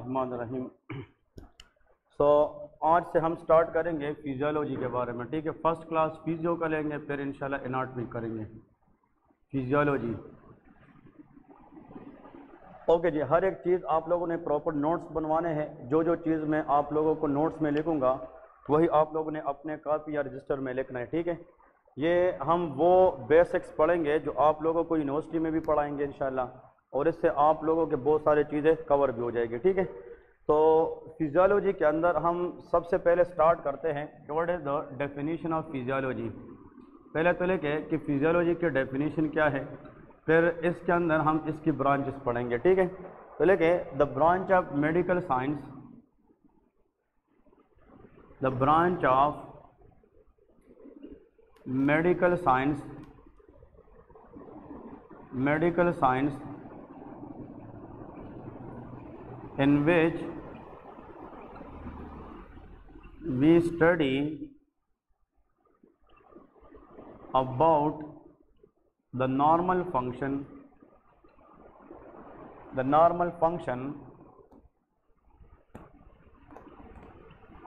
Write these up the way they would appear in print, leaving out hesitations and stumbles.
बिस्मिल्लाहिर्रहमानिर्रहीम। आज से हम स्टार्ट करेंगे फिजियोलॉजी के बारे में, ठीक है। फर्स्ट क्लास फिजियो का लेंगे, फिर इंशाल्लाह एनाटॉमी करेंगे, फिजियोलॉजी। ओके जी, हर एक चीज़ आप लोगों ने प्रॉपर नोट्स बनवाने हैं। जो जो चीज़ मैं आप लोगों को नोट्स में लिखूंगा वही आप लोगों ने अपने कॉपी या रजिस्टर में लिखना है, ठीक है। ये हम वो बेसिक्स पढ़ेंगे जो आप लोगों को यूनिवर्सिटी में भी पढ़ाएंगे इंशाल्लाह, और इससे आप लोगों के बहुत सारी चीज़ें कवर भी हो जाएगी, ठीक है। तो फिजियोलॉजी के अंदर हम सबसे पहले स्टार्ट करते हैं, what is the definition of physiology. पहले तो लेके कि फिजियोलॉजी की डेफिनेशन क्या है, फिर इसके अंदर हम इसकी ब्रांचेस पढ़ेंगे, ठीक है। तो लेके the branch of medical science, the branch of medical science in which we study about the normal function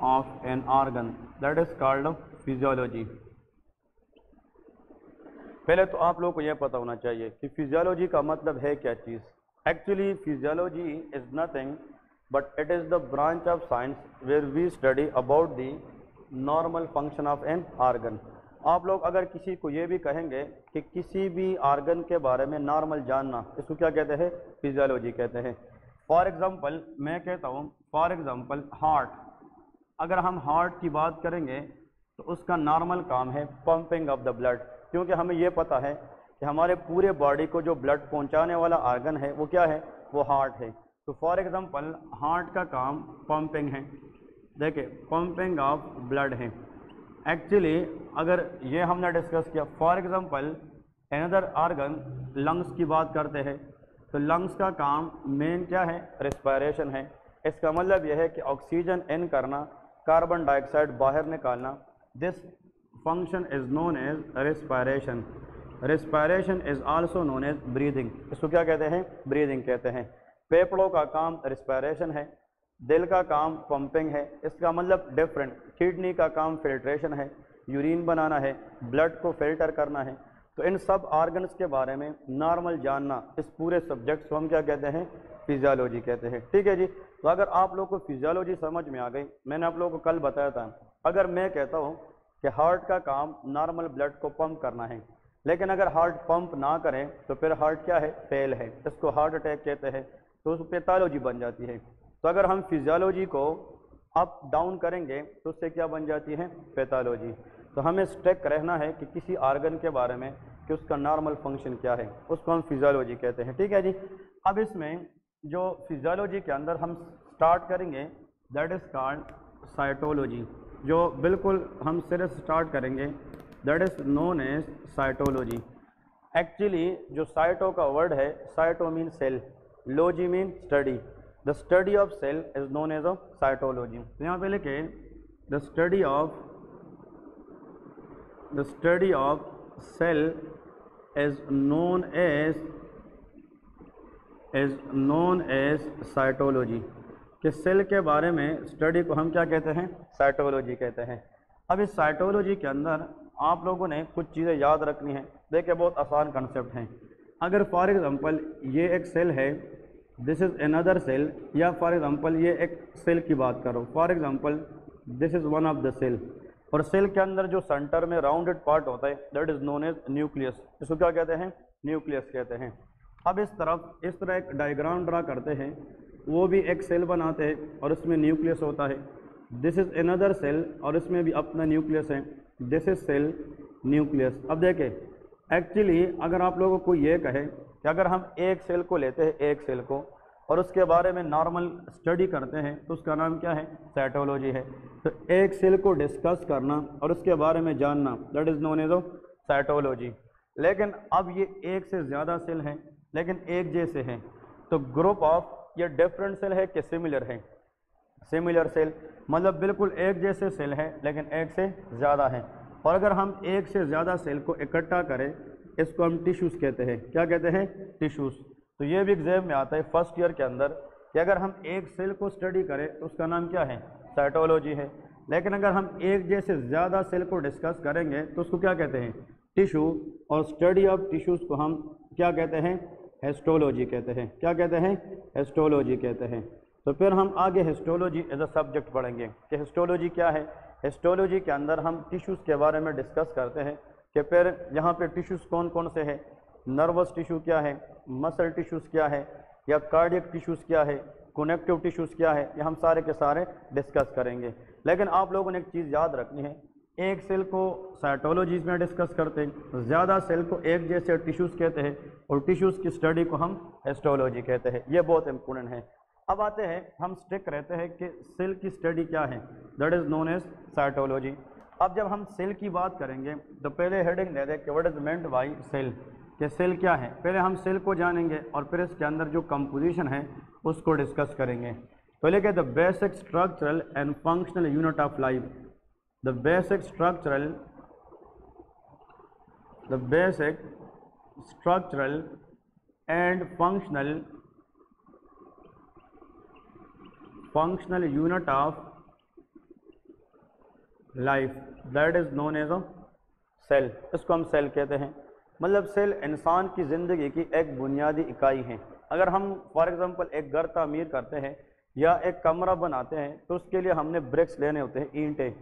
of an organ, that is called physiology। पहले तो आप लोगों को यह पता होना चाहिए कि फिजियोलॉजी का मतलब है क्या चीज़। Actually physiology is nothing but it is the branch of science where we study about the normal function of an organ. आप लोग अगर किसी को ये भी कहेंगे कि किसी भी आर्गन के बारे में नॉर्मल जानना, इसको क्या कहते हैं? फिजियोलॉजी कहते हैं। फॉर एग्ज़ाम्पल मैं कहता हूँ, फॉर एग्ज़ाम्पल हार्ट, अगर हम हार्ट की बात करेंगे तो उसका नॉर्मल काम है पंपिंग ऑफ द ब्लड, क्योंकि हमें यह पता है कि हमारे पूरे बॉडी को जो ब्लड पहुंचाने वाला आर्गन है वो क्या है? वो हार्ट है। तो फॉर एग्जांपल हार्ट का काम पंपिंग है, देखिए पंपिंग ऑफ ब्लड है। एक्चुअली अगर ये हमने डिस्कस किया, for example another organ lungs की बात करते हैं, तो लंग्स का काम मेन क्या है? रेस्पिरेशन है। इसका मतलब यह है कि ऑक्सीजन इन करना, कार्बन डाइऑक्साइड बाहर निकालना। This function is known as respiration. Respiration is also known as breathing. इसको क्या कहते हैं? ब्रीदिंग कहते हैं। फेफड़ों का काम रेस्पिरेशन है, दिल का काम पंपिंग है। इसका मतलब डिफरेंट। किडनी का काम फिल्ट्रेशन है, यूरिन बनाना है, ब्लड को फिल्टर करना है। तो इन सब ऑर्गन्स के बारे में नॉर्मल जानना, इस पूरे सब्जेक्ट को हम क्या कहते हैं? फिजियोलॉजी कहते हैं, ठीक है जी। तो अगर आप लोग को फिजियोलॉजी समझ में आ गई, मैंने आप लोगों को कल बताया था, अगर मैं कहता हूँ कि हार्ट का काम नॉर्मल ब्लड को पंप करना है, लेकिन अगर हार्ट पंप ना करें तो फिर हार्ट क्या है? फेल है, इसको हार्ट अटैक कहते हैं, तो उस पैथोलॉजी बन जाती है। तो अगर हम फिजियोलॉजी को अप डाउन करेंगे तो उससे क्या बन जाती है? पैथोलॉजी। तो हमें स्ट्रिक्ट रहना है कि किसी आर्गन के बारे में कि उसका नॉर्मल फंक्शन क्या है, उसको हम फिजियोलॉजी कहते हैं, ठीक है जी। अब इसमें जो फिजियोलॉजी के अंदर हम स्टार्ट करेंगे दैट इज़ कॉल्ड साइटोलॉजी। जो बिल्कुल हम सिरे से स्टार्ट करेंगे that is known as cytology. Actually जो साइटो का वर्ड है, cyto mean cell, logy mean study. The study of cell is known as a cytology. तो यहाँ पे लिखे the study of cell is known as cytology. कि cell के बारे में स्टडी को हम क्या कहते हैं? साइटोलॉजी कहते हैं। अब इस साइटोलॉजी के अंदर आप लोगों ने कुछ चीज़ें याद रखनी है। देखिए बहुत आसान कंसेप्ट हैं। अगर फॉर एग्जांपल ये एक सेल है, दिस इज़ अनदर सेल, या फॉर एग्जांपल ये एक सेल की बात करो, for example this is one of the cell, और सेल के अंदर जो सेंटर में राउंडेड पार्ट होता है that is known as nucleus. इसको क्या कहते हैं? न्यूक्लियस कहते हैं। अब इस तरह एक डायग्राम ड्रा करते हैं, वो भी एक सेल बनाते हैं और उसमें न्यूक्लियस होता है। दिस इज़ अनदर सेल और इसमें भी अपना न्यूक्लियस है, दिस इज सेल न्यूक्लियस। अब देखें, एक्चुअली अगर आप लोगों को ये कहे कि अगर हम एक सेल को लेते हैं, एक सेल को, और उसके बारे में नॉर्मल स्टडी करते हैं तो उसका नाम क्या है? साइटोलॉजी है। तो एक सेल को डिस्कस करना और उसके बारे में जानना that is known as a cytology. लेकिन अब ये एक से ज़्यादा सेल हैं लेकिन एक जैसे हैं, तो ग्रुप ऑफ ये डिफरेंट सेल है कि सिमिलर है? सिमिलर सेल मतलब बिल्कुल एक जैसे सेल है लेकिन एक से ज़्यादा है। और अगर हम एक से ज़्यादा सेल को इकट्ठा करें इसको हम टिश्यूज़ कहते हैं। क्या कहते हैं? टिश्यूज़। तो ये भी एग्जाम में आता है फर्स्ट ईयर के अंदर कि अगर हम एक सेल को स्टडी करें तो उसका नाम क्या है, साइटोलॉजी है। लेकिन अगर हम एक जैसे ज़्यादा सेल को डिस्कस करेंगे तो उसको क्या कहते हैं, टिश्यू। और स्टडी ऑफ टिश्यूज़ को हम क्या कहते हैं, हिस्टोलॉजी कहते हैं। क्या कहते हैं, हिस्टोलॉजी कहते हैं। तो फिर हम आगे हिस्टोलॉजी एज अ सब्जेक्ट पढ़ेंगे कि हिस्टोलॉजी क्या है। हिस्टोलॉजी के अंदर हम टिश्यूज़ के बारे में डिस्कस करते हैं कि फिर यहाँ पे टिश्यूज़ कौन कौन से हैं, नर्वस टिश्यू क्या है, मसल टिश्यूज़ क्या है, या कार्डियक टिश्यूज़ क्या है, कनेक्टिव टिश्यूज़ क्या है, ये हम सारे के सारे डिस्कस करेंगे। लेकिन आप लोगों ने एक चीज़ याद रखनी है, एक सेल को साइटोलॉजी में डिस्कस करते हैं, ज़्यादा सेल को एक जैसे टिश्यूज़ कहते हैं, और टिश्यूज़ की स्टडी को हम हिस्टोलॉजी कहते हैं। ये बहुत इंपॉर्टेंट है। अब आते हैं, हम स्टिक रहते हैं कि सेल की स्टडी क्या है, that is known as cytology. अब जब हम सेल की बात करेंगे तो पहले हेडिंग दे दें कि what is meant by cell, कि सेल क्या है। पहले हम सेल को जानेंगे और फिर इसके अंदर जो कंपोजिशन है उसको डिस्कस करेंगे। तो लेके the basic structural and functional unit of life, the basic structural and functional unit of life, that is known as a cell. इसको हम सेल कहते हैं। मतलब सेल इंसान की ज़िंदगी की एक बुनियादी इकाई है। अगर हम फॉर एग्जांपल एक घर तामीर करते हैं या एक कमरा बनाते हैं तो उसके लिए हमने ब्रिक्स लेने होते हैं, ईंटें।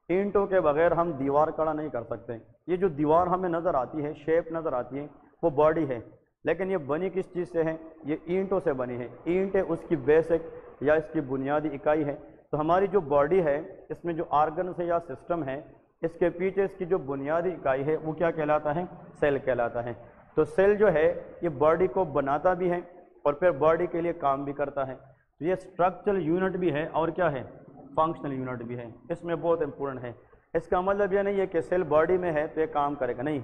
ईंटों के बगैर हम दीवार खड़ा नहीं कर सकते। ये जो दीवार हमें नज़र आती है, शेप नज़र आती है, वो बॉडी है। लेकिन ये बनी किस चीज़ से है, ये ईंटों से बनी है। ईंटें उसकी बेसिक या इसकी बुनियादी इकाई है। तो हमारी जो बॉडी है, इसमें जो आर्गन है या सिस्टम है, इसके पीछे इसकी जो बुनियादी इकाई है वो क्या कहलाता है, सेल कहलाता है। तो सेल जो है ये बॉडी को बनाता भी है और फिर बॉडी के लिए काम भी करता है। तो ये स्ट्रक्चरल यूनिट भी है और क्या है, फंक्शनल यूनिट भी है। इसमें बहुत इंपॉर्टेंट है। इसका मतलब ये नहीं है कि सेल बॉडी में है तो ये काम करेगा, नहीं।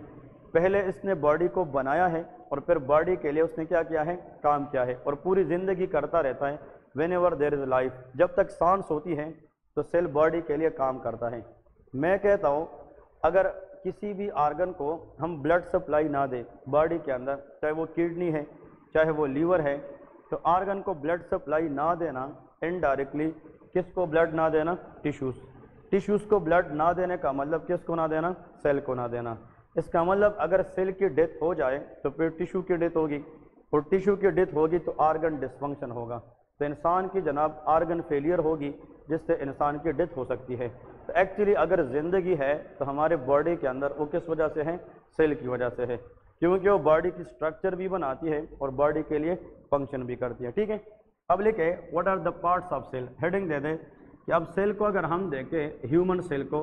पहले इसने बॉडी को बनाया है और फिर बॉडी के लिए उसने क्या किया है, काम किया है, और पूरी ज़िंदगी करता रहता है। Whenever there is life, जब तक सांस होती है तो सेल बॉडी के लिए काम करता है। मैं कहता हूँ अगर किसी भी आर्गन को हम ब्लड सप्लाई ना दे बॉडी के अंदर, चाहे वो किडनी है चाहे वो लीवर है, तो आर्गन को ब्लड सप्लाई ना देना इनडायरेक्टली किसको ब्लड ना देना, टिश्यूज़ को ब्लड ना देने का मतलब किसको ना देना, सेल को ना देना। इसका मतलब अगर सेल की डेथ हो जाए तो फिर टिश्यू की डेथ होगी, और टिश्यू की डेथ होगी तो आर्गन डिसफंक्शन होगा। तो इंसान की जनाब आर्गन फेलियर होगी जिससे इंसान की डेथ हो सकती है। तो एक्चुअली अगर ज़िंदगी है तो हमारे बॉडी के अंदर वो किस वजह से है, सेल की वजह से है, क्योंकि वो बॉडी की स्ट्रक्चर भी बनाती है और बॉडी के लिए फंक्शन भी करती है। ठीक है, अब लिखे what are the parts of cell. Heading दे दें कि अब सेल को अगर हम देखें ह्यूमन सेल को,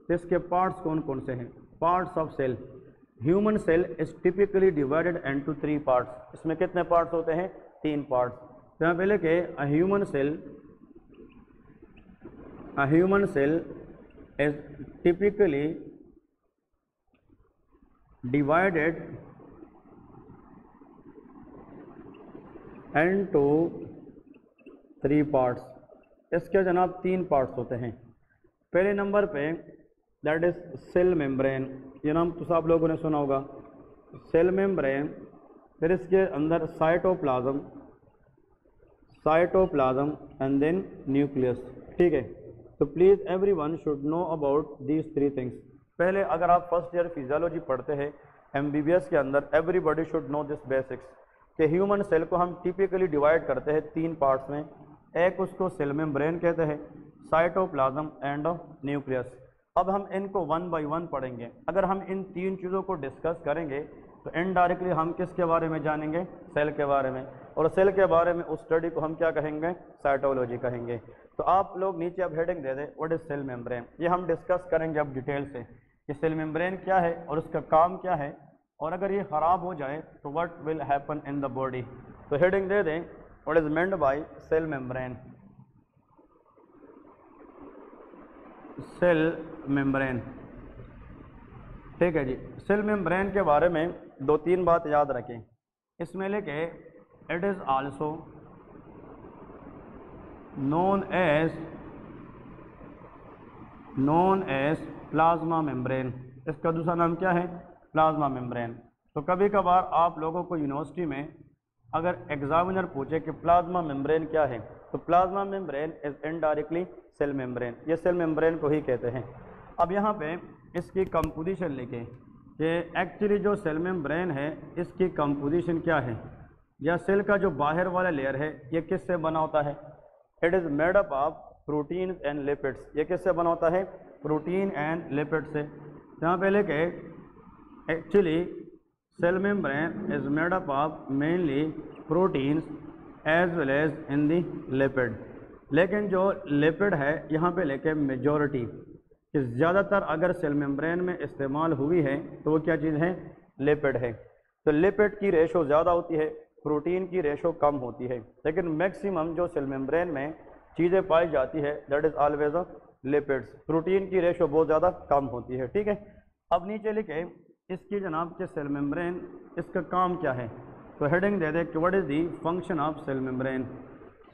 तो इसके पार्ट्स कौन कौन से हैं। Parts of cell, human cell is typically divided into 3 parts. इसमें कितने पार्ट्स होते हैं, 3 पार्ट्स। तो यहाँ पे लिखे a human cell is typically divided into 3 parts। इसके जनाब 3 पार्ट्स होते हैं। पहले नंबर पे दैट इज सेल मेम्ब्रेन, ये नाम तो आप लोगों ने सुना होगा, सेल मेम्ब्रेन। फिर इसके अंदर साइटोप्लाज्म एंड देन न्यूक्लियस। ठीक है, तो please everyone should know about these 3 things. पहले अगर आप फर्स्ट ईयर फिजियोलॉजी पढ़ते हैं MBBS के अंदर, everybody should know this basics कि ह्यूमन सेल को हम टिपिकली डिवाइड करते हैं 3 पार्ट्स में। एक उसको सेल मेम्ब्रेन कहते हैं, साइटोप्लाज्म एंड न्यूक्लियस। अब हम इनको 1 बाय 1 पढ़ेंगे। अगर हम इन 3 चीज़ों को डिस्कस करेंगे तो इनडायरेक्टली हम किसके बारे में जानेंगे, सेल के बारे में, और सेल के बारे में उस स्टडी को हम क्या कहेंगे, साइटोलॉजी कहेंगे। तो आप लोग नीचे अब हेडिंग दे दें व्हाट इज सेल मेम्ब्रेन। ये हम डिस्कस करेंगे अब डिटेल से कि सेल मेम्ब्रेन क्या है और उसका काम क्या है, और अगर ये ख़राब हो जाए तो what will happen in the body. तो हेडिंग दे दें what is meant by cell membrane. Cell membrane, ठीक है जी। सेल मेम्ब्रेन के बारे में 2-3 बात याद रखें। इसमें लेके it is also known as plasma membrane. इसका दूसरा नाम क्या है, प्लाज्मा मेम्ब्रेन। तो कभी कभार आप लोगों को यूनिवर्सिटी में अगर एग्जामिनर पूछे कि प्लाज्मा मेम्ब्रेन क्या है, तो plasma membrane is indirectly cell membrane, ये सेल मेम्ब्रेन को ही कहते हैं। अब यहाँ पे इसकी कंपोजिशन लिखें कि एक्चुअली जो सेल मेम्ब्रेन है इसकी कंपोजिशन क्या है, या सेल का जो बाहर वाला लेयर है ये किससे बना होता है। It is made up of protein and lipids, ये किससे बना होता है, प्रोटीन एंड लिपिड से। यहाँ पे लिखे actually cell membrane is made up of mainly proteins as well as in the lipid, लेकिन जो लिपिड है यहाँ पे लेके मेजॉरिटी कि ज़्यादातर अगर सेल मेम्ब्रेन में इस्तेमाल हुई है तो वो क्या चीज़ है, लिपिड है। तो लिपिड की रेशो ज़्यादा होती है, प्रोटीन की रेशो कम होती है, लेकिन मैक्सिमम जो सेल मेम्ब्रेन में चीज़ें पाई जाती है that is always a lipids, protein की रेशो बहुत ज़्यादा कम होती है। ठीक है, अब नीचे लिखे इसकी जनाब के सेल मेम्ब्रेन इसका काम क्या है, तो हेडिंग दे दे कि what is the function of cell membrane,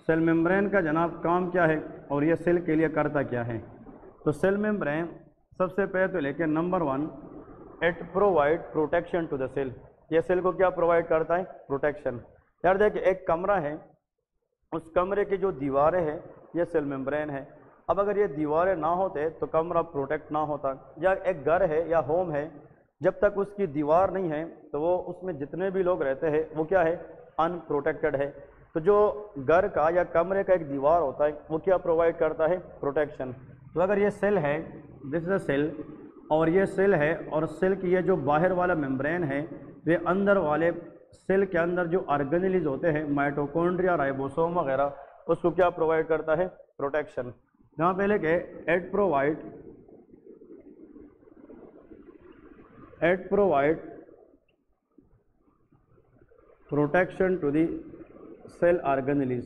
cell membrane का जनाब काम क्या है और ये सेल के लिए करता क्या है। तो सेल मेम्ब्रेन सबसे पहले तो लेके number 1, it provide protection to the cell, ये सेल को क्या प्रोवाइड करता है, प्रोटेक्शन। यार देखिए एक कमरा है, उस कमरे की जो दीवारें हैं ये सेल मेम्ब्रेन है। अब अगर ये दीवारें ना होते तो कमरा प्रोटेक्ट ना होता, या एक घर है या होम है, जब तक उसकी दीवार नहीं है तो वो उसमें जितने भी लोग रहते हैं वो क्या है, अनप्रोटेक्टेड है। तो जो घर का या कमरे का एक दीवार होता है वो क्या प्रोवाइड करता है, प्रोटेक्शन। तो अगर ये सेल है, दिस इज अ सेल, और ये सेल है, और सेल की ये जो बाहर वाला मेम्ब्रेन है वे अंदर वाले सेल के अंदर जो ऑर्गेनेल्स होते हैं माइटोकॉन्ड्रिया, राइबोसोम वगैरह, उसको क्या प्रोवाइड करता है, प्रोटेक्शन। यहाँ पे लेके it provide protection to the cell organelles,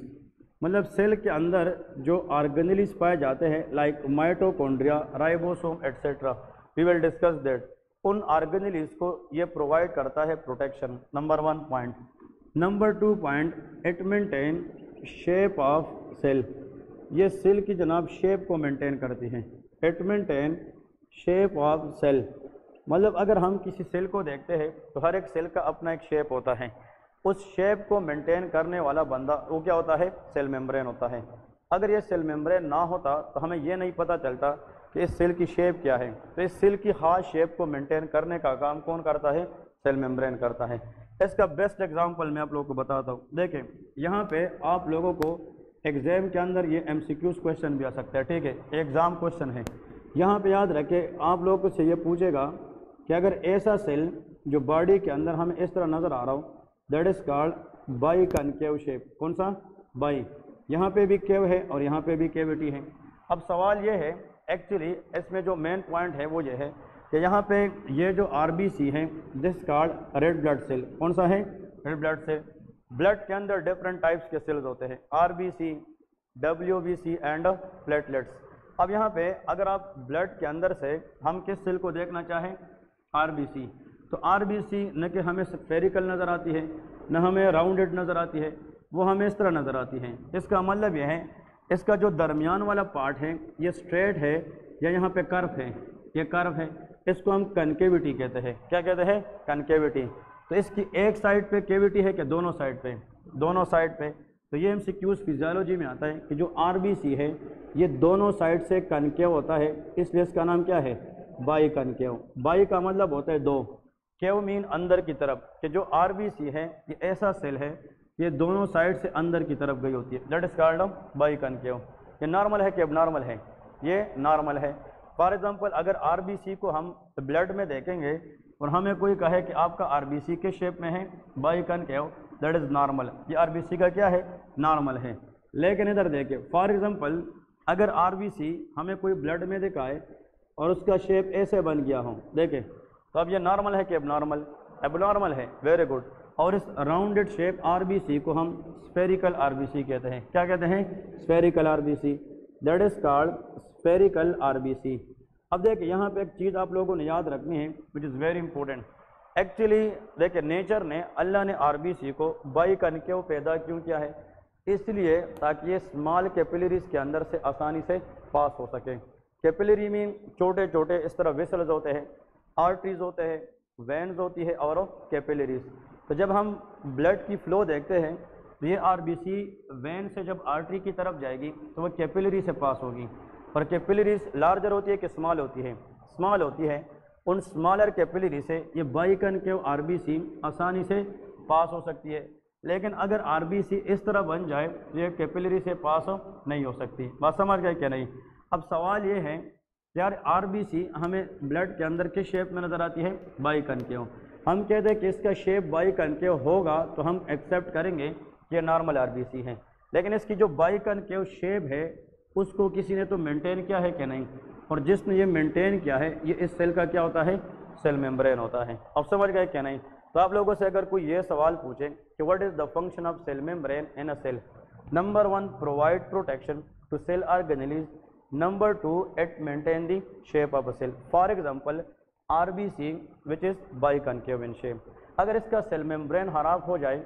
मतलब सेल के अंदर जो ऑर्गेनेल्स पाए जाते हैं like mitochondria, ribosome et cetera, we will discuss that, उन ऑर्गेनेल्स को ये प्रोवाइड करता है protection, number 1 point. Number 2 point, it maintain shape of cell, ये सेल की जनाब शेप को मेंटेन करती हैं। It maintain shape of cell, मतलब अगर हम किसी सेल को देखते हैं तो हर एक सेल का अपना एक शेप होता है, उस शेप को मेंटेन करने वाला बंदा वो क्या होता है, सेल मेम्ब्रेन होता है। अगर ये सेल मेम्ब्रेन ना होता तो हमें ये नहीं पता चलता कि इस सेल की शेप क्या है। तो इस सेल की खास शेप को मेंटेन करने का काम कौन करता है, सेल मेम्ब्रेन करता है। इसका बेस्ट एग्जांपल मैं आप लोगों को बताता हूँ। देखें यहाँ पे आप लोगों को एग्जाम के अंदर ये MCQs क्वेश्चन भी आ सकता है, ठीक है, एग्जाम क्वेश्चन है। यहाँ पे याद रखें आप लोगों से ये पूछेगा कि अगर ऐसा सेल जो बॉडी के अंदर हमें इस तरह नज़र आ रहा हो, that is called by concave shape. कौन सा, बाई, यहाँ पे भी केव है और यहाँ पे भी केविटी है। अब सवाल ये है, एक्चुअली इसमें जो मेन पॉइंट है वो ये है कि यहाँ पे ये जो RBC है this called red blood cell. कौन सा है, रेड ब्लड सेल। ब्लड के अंदर डिफरेंट टाइप्स के सेल्स होते हैं, RBC, WBC एंड प्लेटलेट्स। अब यहाँ पे अगर आप ब्लड के अंदर से हम किस सेल को देखना चाहें, RBC, तो RBC न कि हमें स्फेरिकल नज़र आती है न हमें राउंडेड नज़र आती है, वो हमें इस तरह नज़र आती है। इसका मतलब यह है इसका जो दरमियान वाला पार्ट है ये स्ट्रेट है या यहाँ पे कर्व है, ये कर्व है, इसको हम कनकेविटी कहते हैं। क्या कहते हैं, कनकेविटी। तो इसकी एक साइड पे केविटी है कि दोनों साइड पे, दोनों साइड पे। तो ये MCQs फिजियोलॉजी में आता है कि जो RBC है ये दोनों साइड से कनकेव होता है, इसलिए इसका नाम क्या है, बाई कनकेव। बाई का मतलब होता है दो, केव मीन अंदर की तरफ, कि जो RBC है ये ऐसा सेल है ये दोनों साइड से अंदर की तरफ गई होती है, that is called by concave. ये नॉर्मल है कि एबनॉर्मल है, ये नॉर्मल है। फॉर एग्जांपल अगर RBC को हम ब्लड में देखेंगे और हमें कोई कहे कि आपका RBC के शेप में है by concave, that is normal, ये RBC का क्या है, नॉर्मल है। लेकिन इधर देखें, फॉर एग्जांपल अगर RBC हमें कोई ब्लड में दिखाए और उसका शेप ऐसे बन गया हो, देखें, तो अब ये नॉर्मल है कि एबनॉर्मल, एबनॉर्मल है, वेरी गुड। और इस राउंडेड शेप RBC को हम स्फेरिकल RBC कहते हैं। क्या कहते हैं, spherical RBC, that is called spherical RBC। अब देखिए यहाँ पे एक चीज़ आप लोगों ने याद रखनी है which is very important. Actually देखिए नेचर ने, अल्लाह ने RBC को बाई कनकेव पैदा क्यों किया है, इसलिए ताकि ये स्मॉल कैपिलरीज के अंदर से आसानी से पास हो सके। कैपिलरी में छोटे छोटे इस तरह वेसल्स होते हैं, आर्टरीज होते हैं, वेन्स होती है और कैपिलरीज। तो जब हम ब्लड की फ्लो देखते हैं तो ये आरबीसी वेन से जब आर्टरी की तरफ जाएगी तो वह कैपिलरी से पास होगी, और कैपिलरीज लार्जर होती है कि स्मॉल होती है? स्मॉल होती है। उन स्मॉलर कैपिलरी से ये बाइकनकेव आरबीसी आसानी से पास हो सकती है, लेकिन अगर आरबीसी इस तरह बन जाए तो ये कैपिलरी से पास नहीं हो सकती। बात समझ गए क्या नहीं? अब सवाल ये है यार आरबीसी हमें ब्लड के अंदर किस शेप में नज़र आती है? बाइकनकेव। हम कहते हैं कि इसका शेप बाइकनकेव होगा तो हम एक्सेप्ट करेंगे कि ये नॉर्मल आरबीसी है, लेकिन इसकी जो बाइकनकेव शेप है उसको किसी ने तो मेंटेन किया है कि नहीं, और जिसने ये मेंटेन किया है ये इस सेल का क्या होता है? सेल मेम्ब्रेन होता है। अब समझ गए क्या नहीं? तो आप लोगों से अगर कोई ये सवाल पूछे कि what is the function of cell membrane in a cell, number 1 provide protection to cell organelles, number 2 it maintain the shape of a cell. For example RBC which is biconcave in shape, अगर इसका cell membrane खराब हो जाए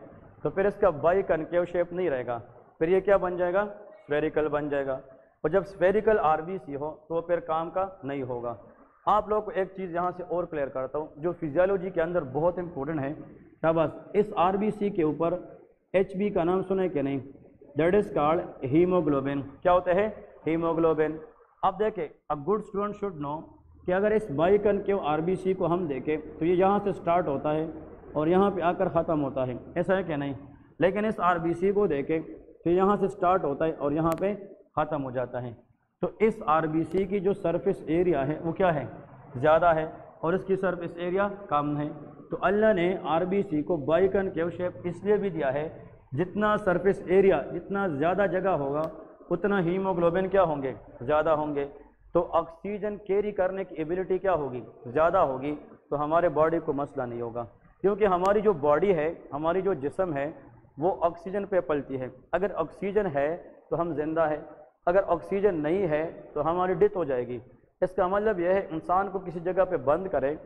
तो फिर इसका biconcave shape नहीं रहेगा, फिर ये क्या बन जाएगा? स्फेरिकल बन जाएगा, और जब स्फेरिकल आरबीसी हो तो फिर काम का नहीं होगा। आप लोग को एक चीज़ यहाँ से और क्लियर करता हूँ जो फिजियोलॉजी के अंदर बहुत इंपॉर्टेंट है। शाबाश। इस आरबीसी के ऊपर एचबी का नाम सुने कि नहीं? That is called haemoglobin. क्या होता है? हीमोग्लोबिन। अब देखें, a good student should know कि अगर इस बाइकनकेव आरबीसी को हम देखें तो ये यहाँ से स्टार्ट होता है और यहाँ पे आकर ख़त्म होता है, ऐसा है कि नहीं? लेकिन इस आरबीसी को देखें तो यहाँ से स्टार्ट होता है और यहाँ पे ख़त्म हो जाता है। तो इस आरबीसी की जो सरफेस एरिया है वो क्या है? ज़्यादा है, और इसकी सरफेस एरिया कम है। तो अल्लाह ने आरबीसी को बाइकनकेव शेप इसलिए भी दिया है, जितना सरफेस एरिया, जितना ज़्यादा जगह होगा उतना हीमोग्लोबिन क्या होंगे? ज़्यादा होंगे। तो ऑक्सीजन कैरी करने की एबिलिटी क्या होगी? ज़्यादा होगी। तो हमारे बॉडी को मसला नहीं होगा, क्योंकि हमारी जो बॉडी है, हमारी जो जिस्म है वो ऑक्सीजन पे पलती है। अगर ऑक्सीजन है तो हम जिंदा है, अगर ऑक्सीजन नहीं है तो हमारी डेथ हो जाएगी। इसका मतलब यह है इंसान को किसी जगह पे बंद करे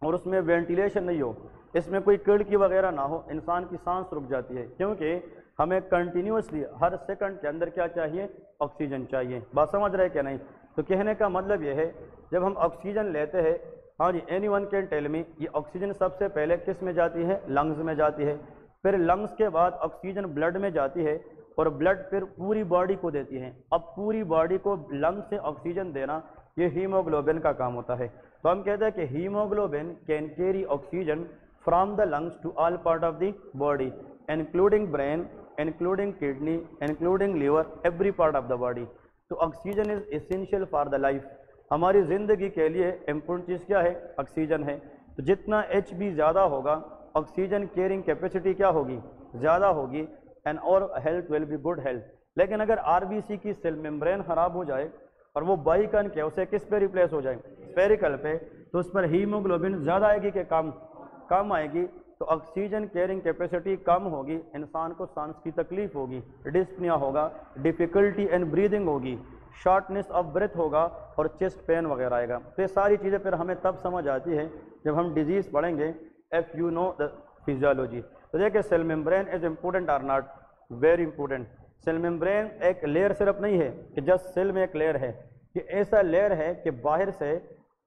और उसमें वेंटिलेशन नहीं हो, इसमें कोई खिड़की वगैरह ना हो, इंसान की सांस रुक जाती है, क्योंकि हमें कंटिन्यूसली हर सेकंड के अंदर क्या चाहिए? ऑक्सीजन चाहिए। बात समझ रहे क्या नहीं? तो कहने का मतलब यह है जब हम ऑक्सीजन लेते हैं, हाँ जी, एनीवन कैन टेल मी, ये ऑक्सीजन सबसे पहले किस में जाती है? लंग्स में जाती है, फिर लंग्स के बाद ऑक्सीजन ब्लड में जाती है, और ब्लड फिर पूरी बॉडी को देती है। अब पूरी बॉडी को लंग्स से ऑक्सीजन देना ये हीमोग्लोबिन का काम होता है। तो हम कहते हैं कि haemoglobin can carry oxygen from the lungs to all part of the body, including brain, including kidney, including liver, every part of the body. तो oxygen is essential for the life. हमारी ज़िंदगी के लिए इम्पोर्टेंट चीज़ क्या है? Oxygen है। तो जितना HB ज़्यादा होगा, ऑक्सीजन कैरिंग कैपेसिटी क्या होगी? ज़्यादा होगी, एंड और health will be good health. लेकिन अगर आरबीसी की सेल मेम्ब्रेन ख़राब हो जाए और वो बाइकनकेव से किस पे रिप्लेस हो जाए? स्फेरिकल पे, तो उस पर हीमोग्लोबिन ज़्यादा आएगी कि कम आएगी? तो ऑक्सीजन कैरिंग कैपेसिटी कम होगी, इंसान को सांस की तकलीफ होगी, डिस्पनिया होगा, डिफ़िकल्टी इन ब्रीदिंग होगी, शॉर्टनेस ऑफ ब्रेथ होगा, और चेस्ट पेन वगैरह आएगा। तो ये सारी चीज़ें फिर हमें तब समझ आती है जब हम डिजीज़ पढ़ेंगे, if you know the physiology. तो देखिए, cell membrane is important or not? Very important. Cell membrane एक लेयर सिर्फ नहीं है कि जस्ट सेल में एक लेयर है, ये ऐसा लेयर है कि बाहर से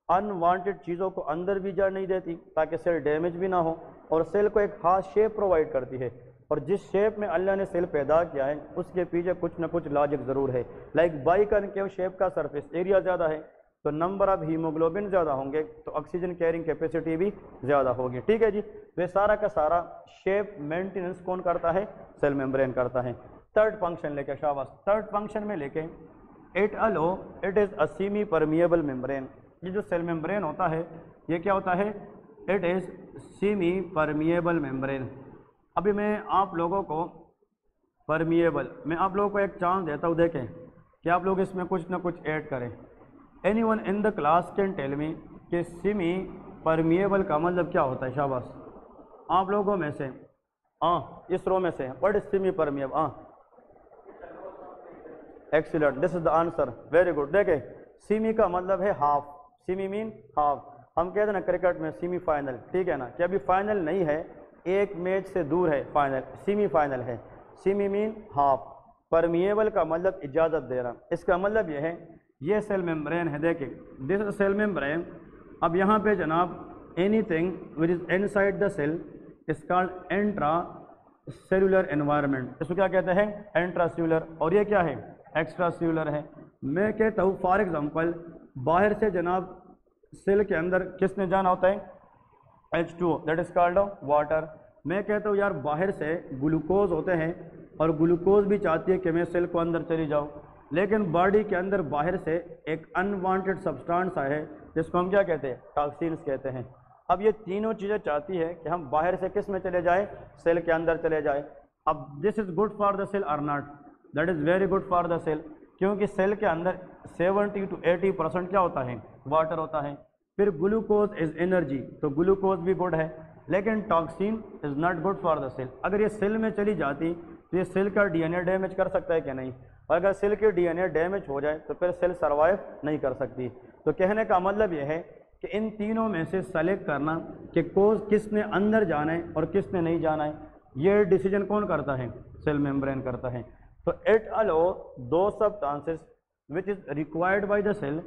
अनवांटेड चीज़ों को अंदर भी जा नहीं देती ताकि सेल डैमेज भी ना हो, और सेल को एक खास शेप प्रोवाइड करती है। और जिस शेप में अल्लाह ने सेल पैदा किया है उसके पीछे कुछ ना कुछ लॉजिक ज़रूर है। लाइक बाइकनकेव शेप का सरफेस एरिया ज़्यादा है तो नंबर ऑफ हीमोग्लोबिन ज़्यादा होंगे, तो ऑक्सीजन कैरिंग कैपेसिटी भी ज़्यादा होगी। ठीक है जी। तो ये सारा का सारा शेप मेंटेनेंस कौन करता है? सेल मेम्ब्रेन करता है। थर्ड फंक्शन लेके, शाबाश, थर्ड फंक्शन में लेके, it is a semi permeable membrane. ये जो सेल मेम्ब्रेन होता है ये क्या होता है? It is semi permeable membrane. अभी मैं आप लोगों को परमिएबल, मैं आप लोगों को एक चांस देता हूँ, देखें कि आप लोग इसमें कुछ ना कुछ ऐड करें। Anyone in the class can tell me कि सेमी परमिएबल का मतलब क्या होता है? शाबाश, आप लोगों में से, इस रो में से, what is semi permeable? Excellent, this is the answer, very good. देखें, सेमी का मतलब है हाफ, सेमी मीन हाफ। हम कहते हैं ना क्रिकेट में सेमी फाइनल, ठीक है ना, कि अभी फाइनल नहीं है, एक मैच से दूर है फाइनल, सेमी फाइनल है। Semi mean half. परमिएबल का मतलब इजाज़त देना। इसका मतलब यह है, ये सेल मेम्ब्रेन है, देखें, दिस सेल मेम्ब्रेन। अब यहाँ पे जनाब anything which is inside the cell is called intracellular environment, इसको क्या कहते हैं, इंट्रा सेलुलर, और ये क्या है, एक्स्ट्रा सेलुलर है। मैं कहता हूँ फॉर एग्जांपल बाहर से जनाब सेल के अंदर किसने जाना होता है, H2O, that is called water. मैं कहता हूँ यार बाहर से ग्लूकोज होते हैं और ग्लूकोज भी चाहती है कि मैं सेल को अंदर चली जाऊँ, लेकिन बॉडी के अंदर बाहर से एक अनवांटेड सब्सटेंस है जिसको हम क्या कहते हैं, टॉक्सिन्स कहते हैं। अब ये तीनों चीज़ें चाहती है कि हम बाहर से किस में चले जाए, सेल के अंदर चले जाए। अब this is good for the cell or not, that is very good for the cell, क्योंकि सेल के अंदर 70 to 80% क्या होता है, वाटर होता है। फिर ग्लूकोज इज एनर्जी, तो ग्लूकोज भी गुड है, लेकिन toxin is not good for the cell. अगर ये सेल में चली जाती तो ये सेल का डीएनए डैमेज कर सकता है कि नहीं, और अगर सेल के डीएनए डैमेज हो जाए तो फिर सेल सर्वाइव नहीं कर सकती। तो कहने का मतलब ये है कि इन तीनों में से सेलेक्ट करना कि कोज किसने अंदर जाना है और किसने नहीं जाना है, ये डिसीजन कौन करता है, सेल मेम्ब्रेन करता है। तो इट अलो दो substances which is required by the cell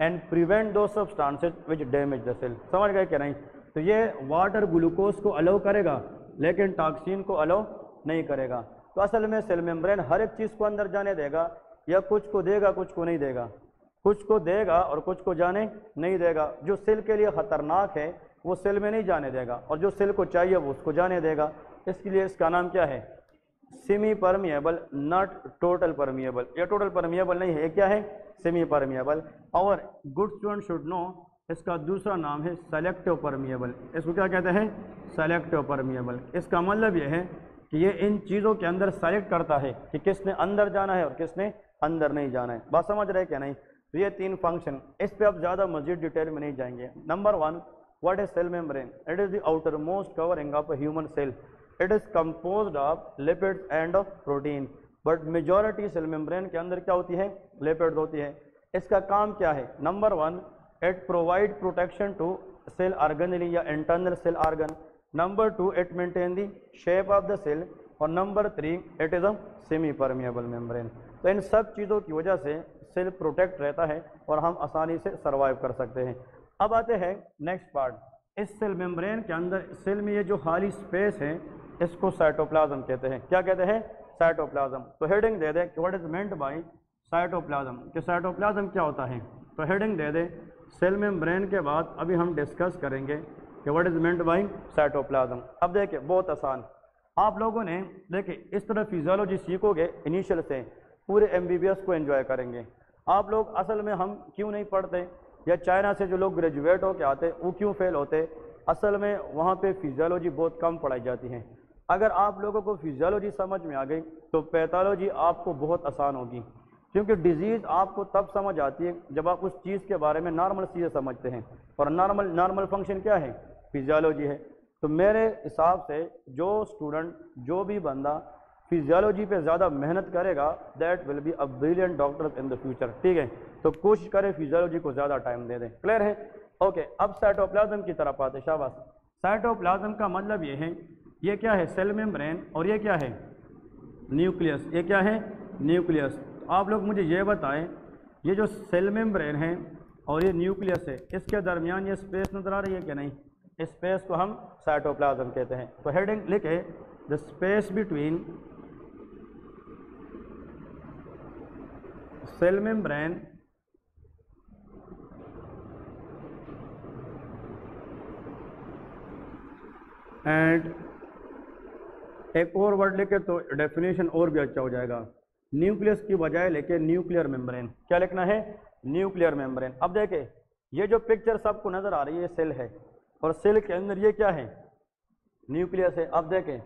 and prevent दो substances which damage the cell. समझ गए क्या नहीं? तो ये वाटर ग्लूकोज को अलो करेगा लेकिन टॉक्सिन को अलो नहीं करेगा। तो असल में सेल मेम्ब्रेन हर एक चीज़ को अंदर जाने देगा, या कुछ को देगा कुछ को नहीं देगा, कुछ को देगा और कुछ को जाने नहीं देगा। जो सेल के लिए खतरनाक है वो सेल में नहीं जाने देगा, और जो सेल को चाहिए वो उसको जाने देगा। इसके लिए इसका नाम क्या है, semi permeable, not total permeable. ये टोटल परमिएबल नहीं है, ये क्या है, सेमी परमिएबल। और गुड स्टूडेंट शुड नो इसका दूसरा नाम है सेलेक्टिव परमिएबल। इसको क्या कहते हैं, सेलेक्टिव परमिएबल। इसका मतलब ये है कि ये इन चीज़ों के अंदर सेलेक्ट करता है कि किसने अंदर जाना है और किसने अंदर नहीं जाना है। बात समझ रहे क्या नहीं? तो ये तीन फंक्शन, इस पे अब ज़्यादा मजीद डिटेल में नहीं जाएंगे। Number 1, what is cell membrane? It is the outermost covering of a human cell. It is composed of lipids and of protein, but majority cell membrane के अंदर क्या होती है, लिपिड्स होती है। इसका काम क्या है? Number 1, it provide protection to cell organelle या internal cell organ. Number 2, it maintain the shape of the cell. और number 3, it is a semi permeable membrane. तो इन सब चीज़ों की वजह से सेल प्रोटेक्ट रहता है और हम आसानी से सर्वाइव कर सकते हैं। अब आते हैं नेक्स्ट पार्ट। इस सेल मेम्ब्रेन के अंदर सेल में ये जो खाली स्पेस है इसको साइटोप्लाज्म कहते हैं। क्या कहते हैं? साइटोप्लाज्म। तो हेडिंग दे दे कि what is meant bye cytoplasm, कि साइटोप्लाज्म क्या होता है। तो हेडिंग दे दे सेल मेम्ब्रेन के बाद अभी हम डिस्कस करेंगे कि what is meant bye cytoplasm. अब देखिए बहुत आसान, आप लोगों ने देखिए इस तरह फिजियोलॉजी सीखोगे इनिशियल से, पूरे एमबीबीएस को एंजॉय करेंगे आप लोग। असल में हम क्यों नहीं पढ़ते, या चाइना से जो लोग ग्रेजुएट होकर आते वो क्यों फेल होते? असल में वहाँ पे फिजियोलॉजी बहुत कम पढ़ाई जाती है। अगर आप लोगों को फिजियोलॉजी समझ में आ गई तो पैथोलॉजी आपको बहुत आसान होगी, क्योंकि डिजीज़ आपको तब समझ आती है जब आप उस चीज़ के बारे में नॉर्मल चीज़ें समझते हैं, और नॉर्मल फंक्शन क्या है, फिजियोलॉजी है। तो मेरे हिसाब से जो स्टूडेंट, जो भी बंदा फिजियोलॉजी पे ज़्यादा मेहनत करेगा, that will be a brilliant doctor in the future. ठीक है, तो कोशिश करें फिजियोलॉजी को ज़्यादा टाइम दे दें। क्लियर है? ओके, अब साइटोप्लाज्म की तरफ आते। शाबाश। साइटोप्लाज्म का मतलब ये है, ये क्या है, सेल मेम्ब्रेन, और ये क्या है, न्यूक्लियस। ये क्या है, न्यूक्लियस। तो आप लोग मुझे ये बताएं, ये जो सेल मेम्ब्रेन है और ये न्यूक्लियस है, इसके दरमियान ये स्पेस नज़र आ रही है कि नहीं? इस स्पेस को हम साइटोप्लाज्म कहते हैं। तो हेडिंग लिखे, the space between cell membrane and एक और वर्ड लेके तो डेफिनेशन और भी अच्छा हो जाएगा। न्यूक्लियस की बजाय लेके न्यूक्लियर मेम्ब्रेन। क्या लिखना है? Nuclear membrane. अब देखें ये जो पिक्चर सबको नजर आ रही है, ये सेल है, और सेल के अंदर ये क्या है, न्यूक्लियस है। अब देखें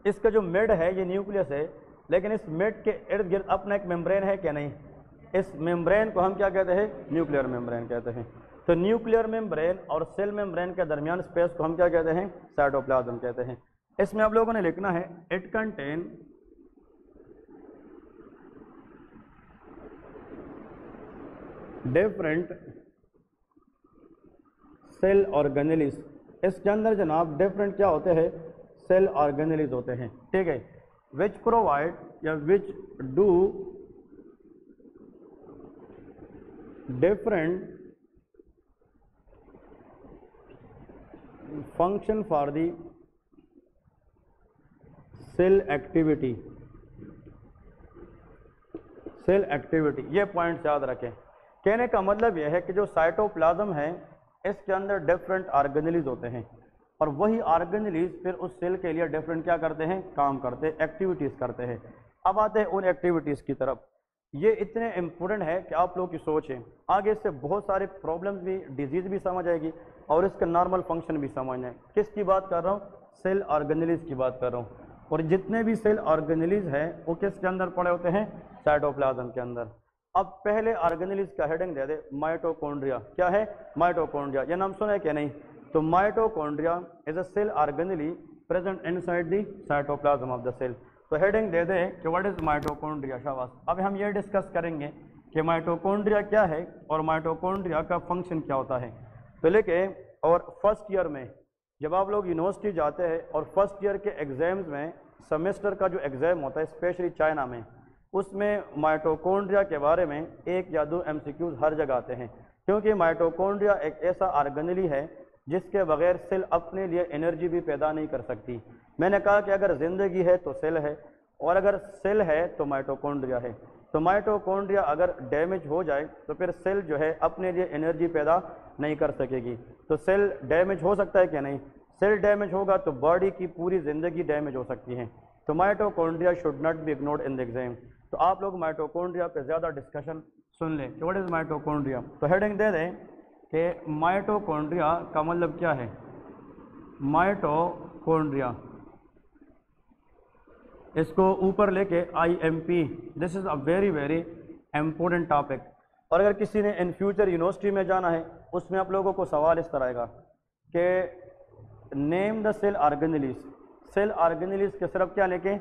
इसका जो मिड है ये न्यूक्लियस है, लेकिन इस मिड के इर्द गिर्द अपना एक मेम्ब्रेन है क्या नहीं? इस मेम्ब्रेन को हम क्या कहते हैं? न्यूक्लियर मेम्ब्रेन कहते हैं। तो न्यूक्लियर मेम्ब्रेन और सेल मेम्ब्रेन के दरमियान स्पेस को हम क्या कहते हैं? साइटोप्लाज्म कहते हैं। इसमें आप लोगों ने लिखना है, it contain different cell organelles. इसके अंदर जनाब डिफरेंट क्या होते हैं? सेल ऑर्गेनेलिस होते हैं। ठीक है, विच प्रोवाइड या which do different function for the cell activity, cell activity, ये पॉइंट्स याद रखें। कहने का मतलब यह है कि जो साइटोप्लाज्म है इसके अंदर डिफरेंट ऑर्गेनेलीज होते हैं और वही ऑर्गेनेलीज फिर उस सेल के लिए डिफरेंट क्या करते हैं, काम करते हैं, एक्टिविटीज़ करते हैं। अब आते हैं उन एक्टिविटीज़ की तरफ। ये इतने इम्पोर्टेंट है कि आप लोगों की सोच है, आगे इससे बहुत सारे प्रॉब्लम्स भी, डिजीज़ भी समझ आएगी और इसका नॉर्मल फंक्शन भी समझना है। किसकी बात कर रहा हूँ, सेल ऑर्गेनेलीज की बात कर रहा हूँ। और जितने भी सेल ऑर्गेनेलीज हैं वो किसके अंदर पड़े होते हैं, साइटोप्लाज्म के अंदर। अब पहले ऑर्गेनेलीज का हेडिंग दे दे माइटोकॉन्ड्रिया। क्या है, माइटोकॉन्ड्रिया, ये नाम सुना है क्या नहीं? तो mitochondria is a cell organelle present inside the cytoplasm of the cell. तो हेडिंग दे दे कि व्हाट इज माइटोकॉन्ड्रिया, शाबाश। अब हम ये डिस्कस करेंगे कि माइटोकॉन्ड्रिया क्या है और माइटोकॉन्ड्रिया का फंक्शन क्या होता है। तो लेके और फर्स्ट ईयर में जब आप लोग यूनिवर्सिटी जाते हैं और फर्स्ट ईयर के एग्जाम्स में सेमेस्टर का जो एग्ज़ाम होता है स्पेशली चाइना में, उसमें माइटोकॉन्ड्रिया के बारे में 1 या 2 MCQs हर जगह आते हैं, क्योंकि माइटोकॉन्ड्रिया एक ऐसा ऑर्गेनेली है जिसके बगैर सेल अपने लिए एनर्जी भी पैदा नहीं कर सकती। मैंने कहा कि अगर ज़िंदगी है तो सेल है और अगर सेल है तो माइटोकॉन्ड्रिया है। तो माइटोकॉन्ड्रिया अगर डैमेज हो जाए तो फिर सेल जो है अपने लिए एनर्जी पैदा नहीं कर सकेगी। तो सेल डैमेज हो सकता है क्या नहीं? सेल डैमेज होगा तो बॉडी की पूरी ज़िंदगी डैमेज हो सकती है। तो mitochondria should not be ignored in the exam. तो आप लोग माइटोकॉन्ड्रिया पे ज़्यादा डिस्कशन सुन लें कि व्हाट इज़ माइटोकॉन्ड्रिया। तो हेडिंग दे दें कि माइटोकॉन्ड्रिया का मतलब क्या है। माइटोकॉन्ड्रिया, इसको ऊपर लेके IMP, this is a very very important topic. और अगर किसी ने इन फ्यूचर यूनिवर्सिटी में जाना है उसमें आप लोगों को सवाल इस तरह आएगा कि name the cell organelles. Cell organelles के सिर्फ क्या लेके,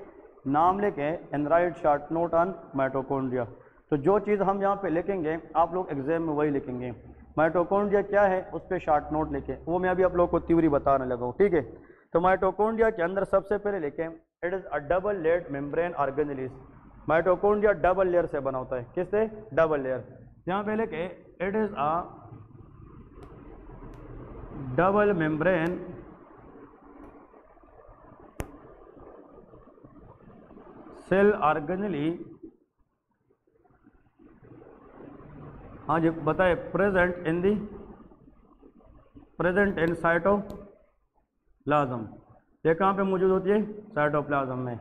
नाम लेके and write short note on mitochondria. तो जो चीज़ हम यहाँ पे लिखेंगे आप लोग एग्जाम में वही लिखेंगे। माइटोकॉन्ड्रिया क्या है उस पर शॉर्ट नोट लिखें, वो मैं अभी आप लोगों को थ्योरी बताने लगा हूँ, ठीक है। तो माइटोकॉन्ड्रिया के अंदर सबसे पहले लिखें it is a double layered membrane organelles. Mitochondria double layer से बना होता है, किससे, डबल लेयर। यहाँ पे लिखे it is a double membrane cell organelle, हाँ जी बताए, प्रेजेंट इन साइटोप्लाज्म। ये कहाँ पे मौजूद होती है, साइटोप्लाज्म में।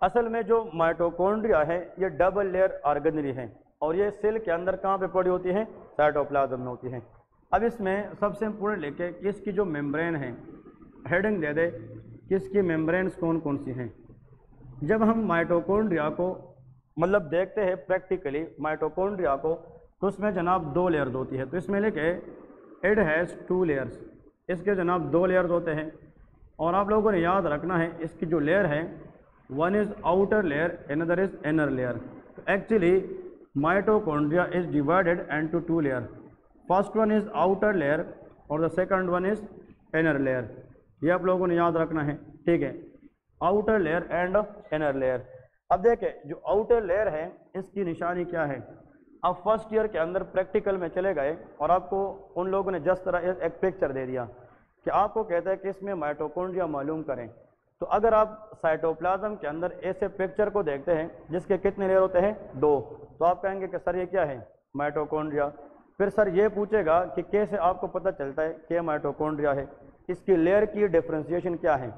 असल में जो माइटोकॉन्ड्रिया है ये डबल लेयर ऑर्गेनेली है और ये सेल के अंदर कहाँ पे पड़ी होती है, साइटोप्लाज्म में होती है। अब इसमें सबसे इम्पोर्टेंट लेके कि इसकी जो मेम्ब्रेन है, हेडिंग दे दे कि इसकी मेम्ब्रेन्स कौन कौन सी हैं। जब हम माइटोकॉन्ड्रिया को मतलब देखते हैं प्रैक्टिकली माइटोकॉन्ड्रिया को, तो उसमें जनाब 2 लेयर्स होती है। तो इसमें लेके इट हैज़ 2 लेयर्स, इसके जनाब 2 लेयर्स होते हैं। और आप लोगों ने याद रखना है इसकी जो लेयर है, one is outer layer, another is inner layer. तो actually mitochondria is divided into 2 layer. First one is outer layer और the second one is inner layer. ये आप लोगों ने याद रखना है, ठीक है, outer layer and inner layer. अब देखें जो आउटर लेयर है इसकी निशानी क्या है। अब फर्स्ट ईयर के अंदर प्रैक्टिकल में चले गए और आपको उन लोगों ने जिस तरह एक पिक्चर दे दिया कि आपको कहता है कि इसमें माइटोकॉन्ड्रिया मालूम करें। तो अगर आप साइटोप्लाज्म के अंदर ऐसे पिक्चर को देखते हैं जिसके कितने लेयर होते हैं, 2, तो आप कहेंगे कि सर ये क्या है, माइटोकॉन्ड्रिया। फिर सर ये पूछेगा कि कैसे आपको पता चलता है कि माइटोकॉन्ड्रिया है, इसकी लेयर की डिफ्रेंशिएशन क्या है।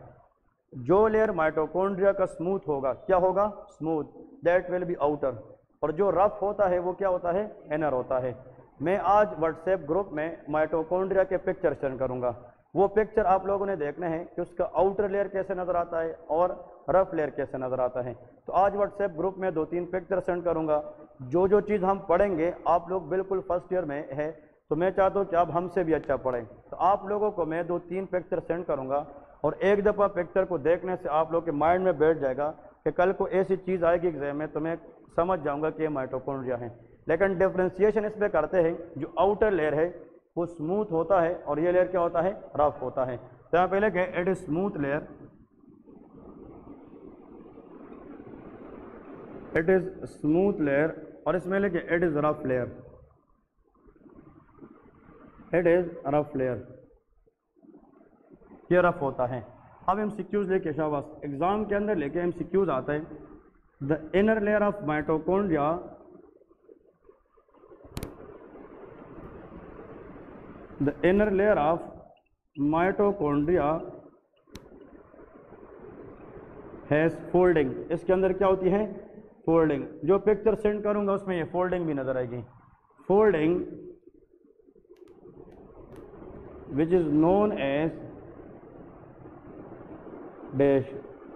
जो लेयर माइटोकॉन्ड्रिया का स्मूथ होगा, क्या होगा, smooth, that will be outer. और जो रफ होता है वो क्या होता है, इनर होता है। मैं आज व्हाट्सएप ग्रुप में माइटोकॉन्ड्रिया के पिक्चर सेंड करूंगा, वो पिक्चर आप लोगों ने देखना है कि उसका आउटर लेयर कैसे नज़र आता है और रफ लेयर कैसे नज़र आता है। तो आज व्हाट्सएप ग्रुप में 2-3 पिक्चर सेंड करूंगा। जो जो चीज़ हम पढ़ेंगे आप लोग बिल्कुल फर्स्ट ईयर में है तो मैं चाहता हूँ कि आप हमसे भी अच्छा पढ़ें। तो आप लोगों को मैं 2-3 पिक्चर सेंड करूँगा और एक दफ़ा पिक्चर को देखने से आप लोग के माइंड में बैठ जाएगा कि कल को ऐसी चीज़ आएगी एग्जाम में तो मैं समझ जाऊँगा कि ये माइटोकॉन्ड्रिया है। लेकिन डिफ्रेंशिएशन इस पर करते हैं, जो आउटर लेयर है वो स्मूथ होता है और ये लेयर क्या होता है, रफ होता है। तो यहाँ पहले क्या, it is smooth layer, it is smooth layer, और इसमें लेके it is rough layer, it is rough layer, ये रफ होता है। अब MCQs लेके शाबाश एग्जाम के अंदर लेके MCQs आता है। The inner layer of mitochondria the inner layer of mitochondria has folding. इसके अंदर क्या होती है? फोल्डिंग। जो पिक्चर सेंड करूंगा उसमें ये फोल्डिंग भी नजर आएगी। Folding which is known as dash.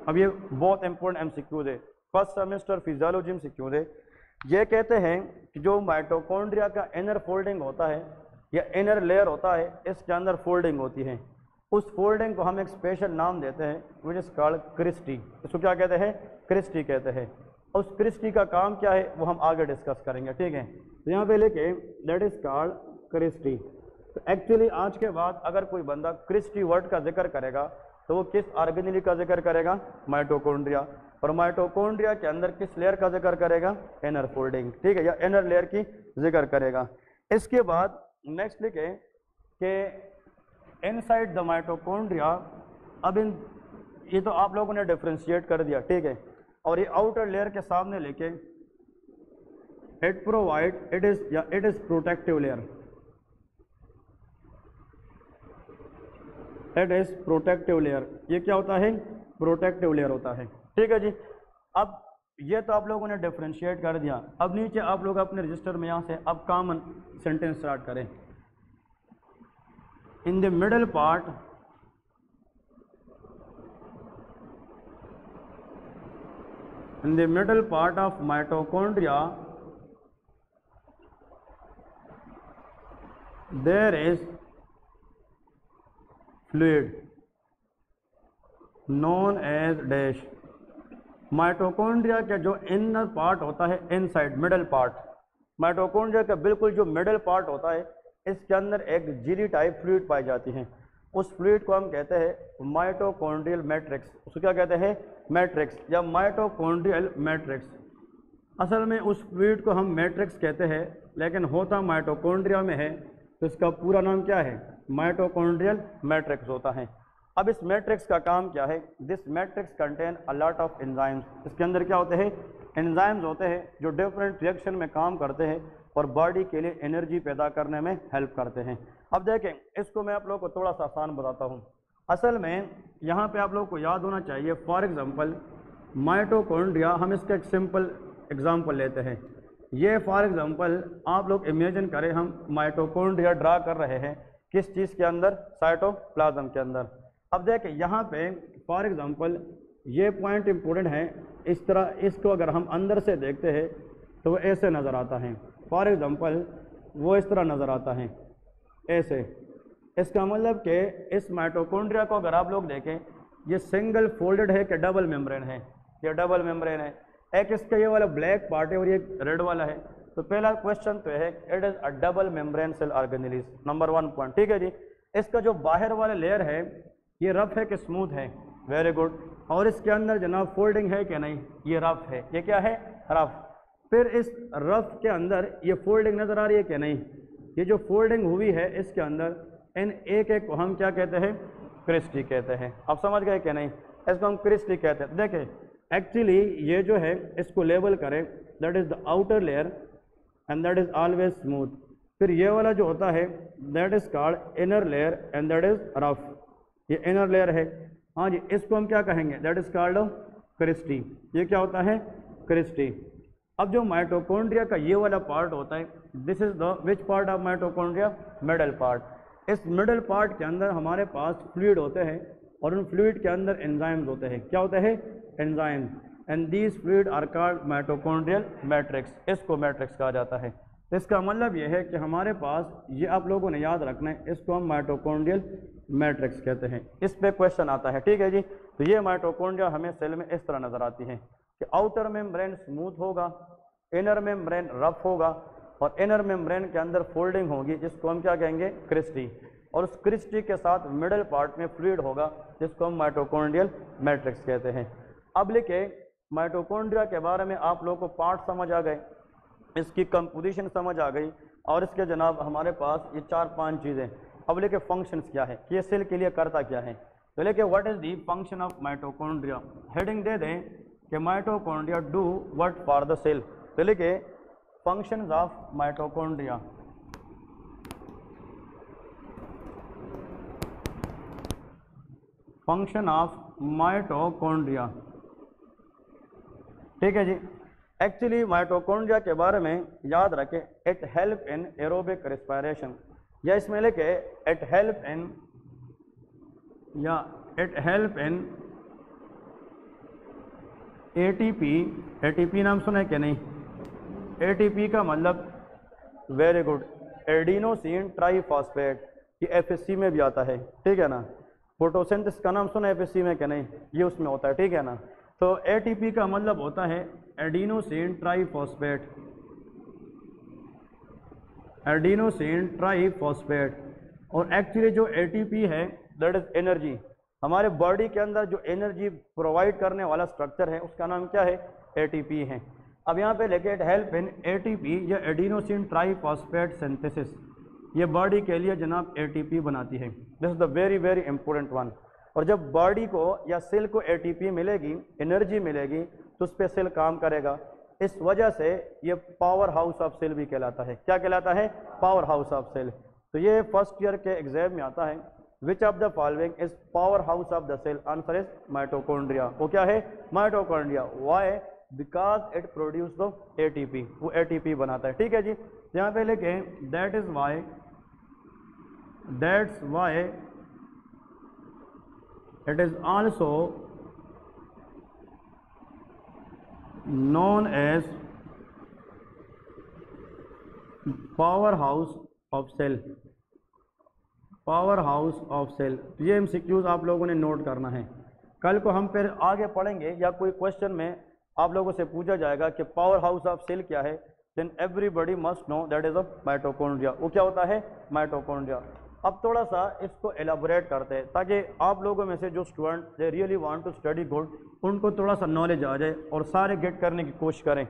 अब ये बहुत इंपॉर्टेंट MCQs है, फर्स्ट सेमेस्टर फिजियोलॉजी MCQs है। ये कहते हैं कि जो माइटोकॉन्ड्रिया का इनर फोल्डिंग होता है या इनर लेयर होता है, इसके अंदर फोल्डिंग होती है। उस फोल्डिंग को हम एक स्पेशल नाम देते हैं विच इज कॉल्ड क्रिस्टी। इसको क्या कहते हैं? क्रिस्टी कहते हैं। उस क्रिस्टी का काम क्या है वो हम आगे डिस्कस करेंगे, ठीक है। तो यहाँ पे लेके दैट इज कॉल्ड क्रिस्टी। तो एक्चुअली आज के बाद अगर कोई बंदा क्रिस्टी वर्ड का जिक्र करेगा तो वो किस ऑर्गेनेल का जिक्र करेगा? माइटोकॉन्ड्रिया। और माइटोकॉन्ड्रिया के अंदर किस लेयर का जिक्र करेगा? इनर फोल्डिंग, ठीक है, या इनर लेयर की जिक्र करेगा। इसके बाद नेक्स्ट लिखे कि इनसाइड द माइटोकॉन्ड्रिया। अब इन ये तो आप लोगों ने डिफ्रेंशिएट कर दिया, ठीक है। और ये आउटर लेयर के सामने लेके it provide it is protective layer. It is protective layer. ये क्या होता है? प्रोटेक्टिव लेयर होता है, ठीक है जी। अब ये तो आप लोगों ने डिफ्रेंशिएट कर दिया। अब नीचे आप लोग अपने रजिस्टर में यहाँ से अब कॉमन सेंटेंस स्टार्ट करें। In the middle part of mitochondria there is fluid known as dash। Mitochondria का जो इनर पार्ट होता है, इनसाइड मिडल पार्ट, माइटोकॉन्ड्रिया का बिल्कुल जो मिडल पार्ट होता है, इसके अंदर एक जेली टाइप फ्लूइड पाई जाती है। उस फ्लूइड को हम कहते हैं माइटोकॉन्ड्रियल मैट्रिक्स। उसको क्या कहते हैं? मैट्रिक्स या माइटोकॉन्ड्रियल मैट्रिक्स। असल में उस फ्लूइड को हम मैट्रिक्स कहते हैं, लेकिन होता माइटोकॉन्ड्रिया में है, तो इसका पूरा नाम क्या है? माइटोकॉन्ड्रियल मैट्रिक्स होता है। अब इस मैट्रिक्स का काम क्या है? This matrix contain a lot of enzymes. इसके अंदर क्या होते हैं? एंजाइम्स होते हैं जो डिफरेंट रिएक्शन में काम करते हैं और बॉडी के लिए एनर्जी पैदा करने में हेल्प करते हैं। अब देखें, इसको मैं आप लोगों को थोड़ा सा आसान बताता हूँ। असल में यहाँ पे आप लोगों को याद होना चाहिए, फॉर एग्जांपल माइटोकॉन्ड्रिया, हम इसका एक सिंपल एग्जांपल लेते हैं। ये फॉर एग्जांपल आप लोग इमेजिन करें, हम माइटोकॉन्ड्रिया ड्रा कर रहे हैं किस चीज़ के अंदर? साइटोप्लाज्म के अंदर। अब देखें यहाँ पे फॉर एग्जांपल ये पॉइंट इंपॉर्टेंट है। इस तरह इसको अगर हम अंदर से देखते हैं तो वो ऐसे नज़र आता है। फॉर एग्जांपल वो इस तरह नज़र आता है ऐसे। इसका मतलब कि इस माइटोकॉन्ड्रिया को अगर आप लोग देखें, ये सिंगल फोल्डेड है कि डबल मेम्ब्रेन है? ये डबल मेम्ब्रेन है। एक इसका ये वाला ब्लैक पार्ट है और ये रेड वाला है। तो पहला क्वेश्चन तो है it is a double membrane cell organelle, number 1 point, ठीक है जी। इसका जो बाहर वाला लेयर है ये रफ है कि स्मूथ है? Very good. और इसके अंदर जनाब फोल्डिंग है कि नहीं? ये रफ है। ये क्या है? रफ। फिर इस रफ के अंदर ये फोल्डिंग नज़र आ रही है कि नहीं? ये जो फोल्डिंग हुई है इसके अंदर, इन एक एक को हम क्या कहते हैं? क्रिस्टी कहते हैं। आप समझ गए कि नहीं? इसको हम क्रिस्टी कहते हैं। देखें एक्चुअली ये जो है इसको लेबल करें, that is the outer layer and that is always smooth. फिर ये वाला जो होता है that is called inner layer and that is rough. ये इनर लेयर है, हाँ जी। इसको हम क्या कहेंगे? That is called cristae. ये क्या होता है? क्रिस्टी। अब जो माइटोकॉन्ड्रिया का ये वाला पार्ट होता है, this is the which part of mitochondria? Middle part. इस मिडल पार्ट के अंदर हमारे पास फ्लूइड होते हैं और उन फ्लूइड के अंदर एंजाइम्स होते हैं। क्या होते हैं? Enzymes. And these fluid are called mitochondrial matrix. इसको मैट्रिक्स कहा जाता है। तो इसका मतलब ये है कि हमारे पास, ये आप लोगों ने याद रखना है, इसको हम माइटोकॉन्ड्रियल मैट्रिक्स कहते हैं। इस पे क्वेश्चन आता है, ठीक है जी। तो ये माइटोकॉन्ड्रिया हमें सेल में इस तरह नजर आती है कि आउटर मेम्ब्रेन स्मूथ होगा, इनर मेम्ब्रेन रफ होगा और इनर मेम्ब्रेन के अंदर फोल्डिंग होगी, जिसको हम क्या कहेंगे? क्रिस्टी। और उस क्रिस्टी के साथ मिडल पार्ट में फ्लूइड होगा, जिसको हम माइटोकॉन्ड्रियल मैट्रिक्स कहते हैं। अब लिखे माइटोकॉन्ड्रिया के बारे में आप लोगों को पार्ट समझ आ गए, इसकी कंपोजिशन समझ आ गई, और इसके जनाब हमारे पास ये 4-5 चीज़ें। अब लेके फंक्शंस क्या है कि ये सेल के लिए करता क्या है। चलिए कि what is the function of mitochondria, heading दे दें कि mitochondria do what for the cell. चलिए कि functions of mitochondria, function of mitochondria, ठीक है जी। एक्चुअली माइटोकॉन्ड्रिया के बारे में याद रखें, it help in aerobic respiration, या इसमें लेके इट हेल्प इन, या it help in ATP. ATP नाम सुना है कि नहीं? एटीपी का मतलब, वेरी गुड, एडिनोसिन ट्राइफॉस्फेट, ये एफएससी में भी आता है, ठीक है ना। फोटोसिंथेसिस का नाम सुना है एफएससी में कि नहीं? ये उसमें होता है, ठीक है ना। तो एटीपी का मतलब होता है एडिनोसिन ट्राइफॉस्फेट, एडिनोसिन ट्राइफॉस्फेट। और एक्चुअली जो एटीपी है दैट इज एनर्जी, हमारे बॉडी के अंदर जो एनर्जी प्रोवाइड करने वाला स्ट्रक्चर है उसका नाम क्या है? एटीपी है। अब यहाँ पे लेके इट हेल्प इन एटीपी या एडिनोसिन ट्राइफॉस्फेट सिंथेसिस, ये बॉडी के लिए जनाब एटीपी बनाती है। This is the very very important one. और जब बॉडी को या सेल को एटीपी मिलेगी, एनर्जी मिलेगी, तो उस पर सेल काम करेगा। इस वजह से ये पावर हाउस ऑफ सेल भी कहलाता है। क्या कहलाता है? Power house of cell. तो ये फर्स्ट ईयर के एग्जाम में आता है, which of the following is power house of the cell? Answer is mitochondria. वो क्या है? Mitochondria. Why? Because it produce the ATP, वो एटीपी बनाता है, ठीक है जी। यहाँ पे लेके that is why, that's why it is also known as power house of cell, power house of cell. ये एमसीक्यूज आप लोगों ने नोट करना है। कल को हम फिर आगे पढ़ेंगे या कोई क्वेश्चन में आप लोगों से पूछा जाएगा कि पावर हाउस ऑफ सेल क्या है, then everybody must know that is a mitochondria. वो क्या होता है? माइटोकॉन्ड्रिया। अब थोड़ा सा इसको एलाबोरेट करते हैं ताकि आप लोगों में से जो student they really want to study good, उनको थोड़ा सा नॉलेज आ जाए और सारे गेट करने की कोशिश करें।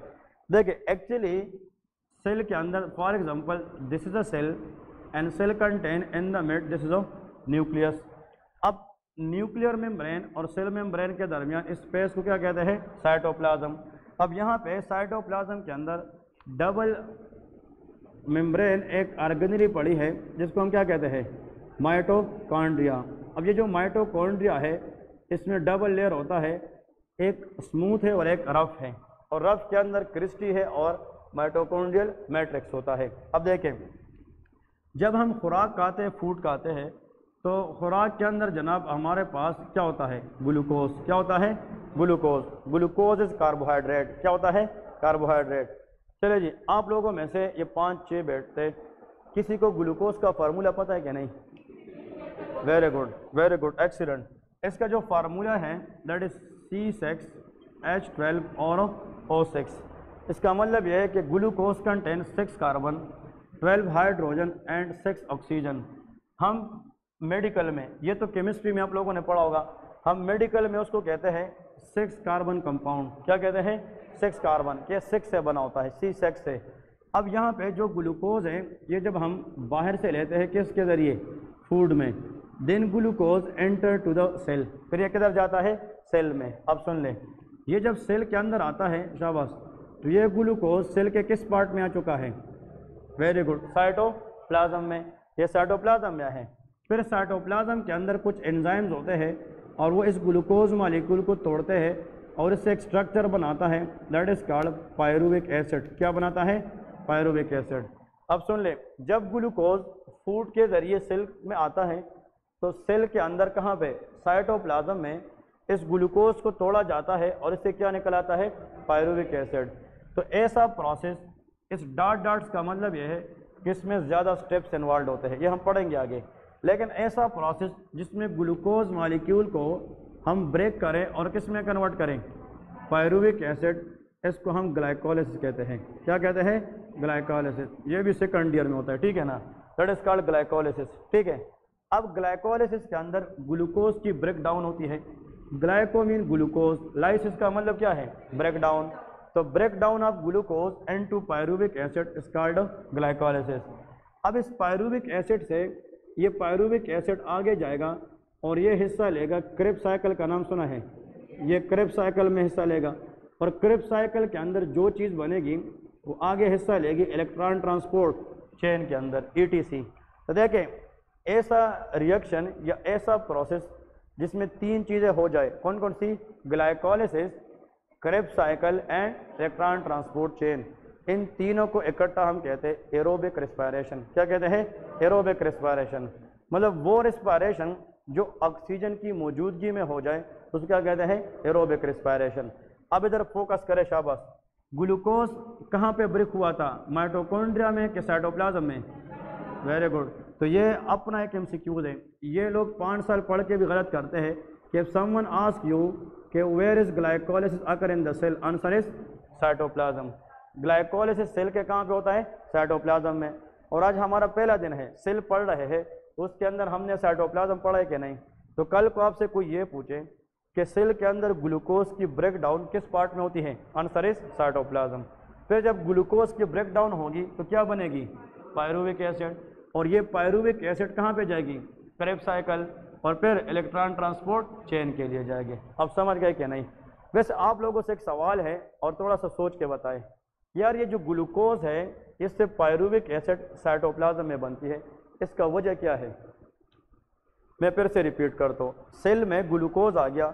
देखिए एक्चुअली सेल के अंदर, for example this is a cell and cell contain in the mid this is a nucleus. अब न्यूक्लियर मेम्ब्रेन और सेल मेम्ब्रेन के दरमियान स्पेस को क्या कहते हैं? साइटोप्लाज्म। अब यहाँ पे साइटोप्लाज्म के अंदर डबल मेम्ब्रेन एक ऑर्गेनरी पड़ी है जिसको हम क्या कहते हैं? माइटोकॉन्ड्रिया। अब ये जो माइटोकॉन्ड्रिया है इसमें डबल लेयर होता है, एक स्मूथ है और एक रफ है, और रफ के अंदर क्रिस्टी है और माइटोकॉन्ड्रियल मैट्रिक्स होता है। अब देखें, जब हम खुराक खाते हैं, फूड खाते हैं, तो खुराक के अंदर जनाब हमारे पास क्या होता है? ग्लूकोज। क्या होता है? ग्लूकोज। Glucose is carbohydrate. क्या होता है? कार्बोहाइड्रेट। चलिए जी, आप लोगों में से ये 5-6 बैठते, किसी को ग्लूकोज का फार्मूला पता है कि नहीं? Very good, very good, excellent. इसका जो फार्मूला है दैट इज C6H12 और O6। इसका मतलब यह है कि glucose contain 6 carbon, 12 hydrogen and 6 oxygen. हम मेडिकल में, ये तो केमिस्ट्री में आप लोगों ने पढ़ा होगा, हम मेडिकल में उसको कहते हैं 6 कार्बन कंपाउंड। क्या कहते हैं? 6 कार्बन के 6 से बना होता है, C6 से। अब यहाँ पे जो ग्लूकोज है ये जब हम बाहर से लेते हैं किसके ज़रिए? फूड में। Then glucose enter to the cell, फिर ये किधर जाता है? सेल में। अब सुन लें, ये जब सेल के अंदर आता है, शाबाश, तो ये ग्लूकोज सेल के किस पार्ट में आ चुका है? वेरी गुड, साइटोप्लाज्म में। ये साइटोप्लाज्म में है। फिर साइटोप्लाज्म के अंदर कुछ एंजाइम्स होते हैं और वो इस ग्लूकोज मालिक्यूल को तोड़ते हैं और इससे एक स्ट्रक्चर बनाता है that is called pyruvic acid. क्या बनाता है? Pyruvic acid. अब सुन ले, जब ग्लूकोज फूड के जरिए सेल में आता है तो सेल के अंदर कहाँ पे? साइटोप्लाज्म में इस ग्लूकोज को तोड़ा जाता है और इससे क्या निकल आता है? Pyruvic acid. तो ऐसा प्रोसेस, इस डॉट्स का मतलब यह है कि इसमें ज़्यादा स्टेप्स इन्वॉल्व होते हैं, ये हम पढ़ेंगे आगे। लेकिन ऐसा प्रोसेस जिसमें ग्लूकोज मॉलिक्यूल को हम ब्रेक करें और किस में कन्वर्ट करें? Pyruvic acid. इसको हम ग्लाइकोलिसिस कहते हैं। क्या कहते हैं? ग्लाइकोलिसिस। ये भी सेकंड ईयर में होता है, ठीक है ना, दैट इज कॉल्ड ग्लाइकोलिसिस, ठीक है। अब ग्लाइकोलिसिस के अंदर ग्लूकोज की ब्रेक डाउन होती है। ग्लाइको मीन ग्लूकोज, लाइसिस का मतलब क्या है? Break down. तो break down of glucose into pyruvic acid is called glycolysis. अब इस पायरुविक एसिड से ये पायरुविक एसिड आगे जाएगा और ये हिस्सा लेगा क्रेब्स साइकिल का नाम सुना है, ये क्रेब्स साइकिल में हिस्सा लेगा और क्रेब्स साइकिल के अंदर जो चीज़ बनेगी वो आगे हिस्सा लेगी इलेक्ट्रॉन ट्रांसपोर्ट चेन के अंदर ETC। तो देखें ऐसा रिएक्शन या ऐसा प्रोसेस जिसमें तीन चीज़ें हो जाए, कौन कौन सी? Glycolysis, Krebs cycle and electron transport chain, इन तीनों को इकट्ठा हम कहते हैं एरोबिक रेस्पिरेशन। क्या कहते हैं? Aerobic respiration. मतलब वो रेस्पिरेशन जो ऑक्सीजन की मौजूदगी में हो जाए तो उसको क्या कहते हैं? Aerobic respiration. अब इधर फोकस करें, शाबाश। ग्लूकोज कहाँ पे ब्रेक हुआ था? माइटोकॉन्ड्रिया में कि साइटोप्लाज्म में? Very good. तो ये अपना एक MCQ है, ये लोग 5 साल पढ़ के भी गलत करते हैं कि समवन आस्क यू कि where is glycolysis occur in the cell, answer is cytoplasm. Glycolysis cell के कहाँ पे होता है? साइटोप्लाज्म में। और आज हमारा पहला दिन है, सेल पढ़ रहे हैं, उसके अंदर हमने साइटोप्लाज्म पढ़ा है कि नहीं? तो कल को आपसे कोई ये पूछे कि सेल के अंदर ग्लूकोज की ब्रेक डाउन किस पार्ट में होती है, आंसर इज साइटोप्लाज्म। फिर जब ग्लूकोज की ब्रेक डाउन होगी तो क्या बनेगी? Pyruvic acid. और ये पायरुविक एसिड कहाँ पे जाएगी? क्रेब्स साइकिल और फिर इलेक्ट्रॉन ट्रांसपोर्ट चेन के लिए जाएगी। अब समझ गए कि नहीं? वैसे आप लोगों से एक सवाल है और थोड़ा सा सोच के बताएं, यार ये जो ग्लूकोज है इससे पायरुविक एसिड साइटोप्लाज्म में बनती है, इसका वजह क्या है? मैं फिर से रिपीट करता हूँ, सेल में ग्लूकोज आ गया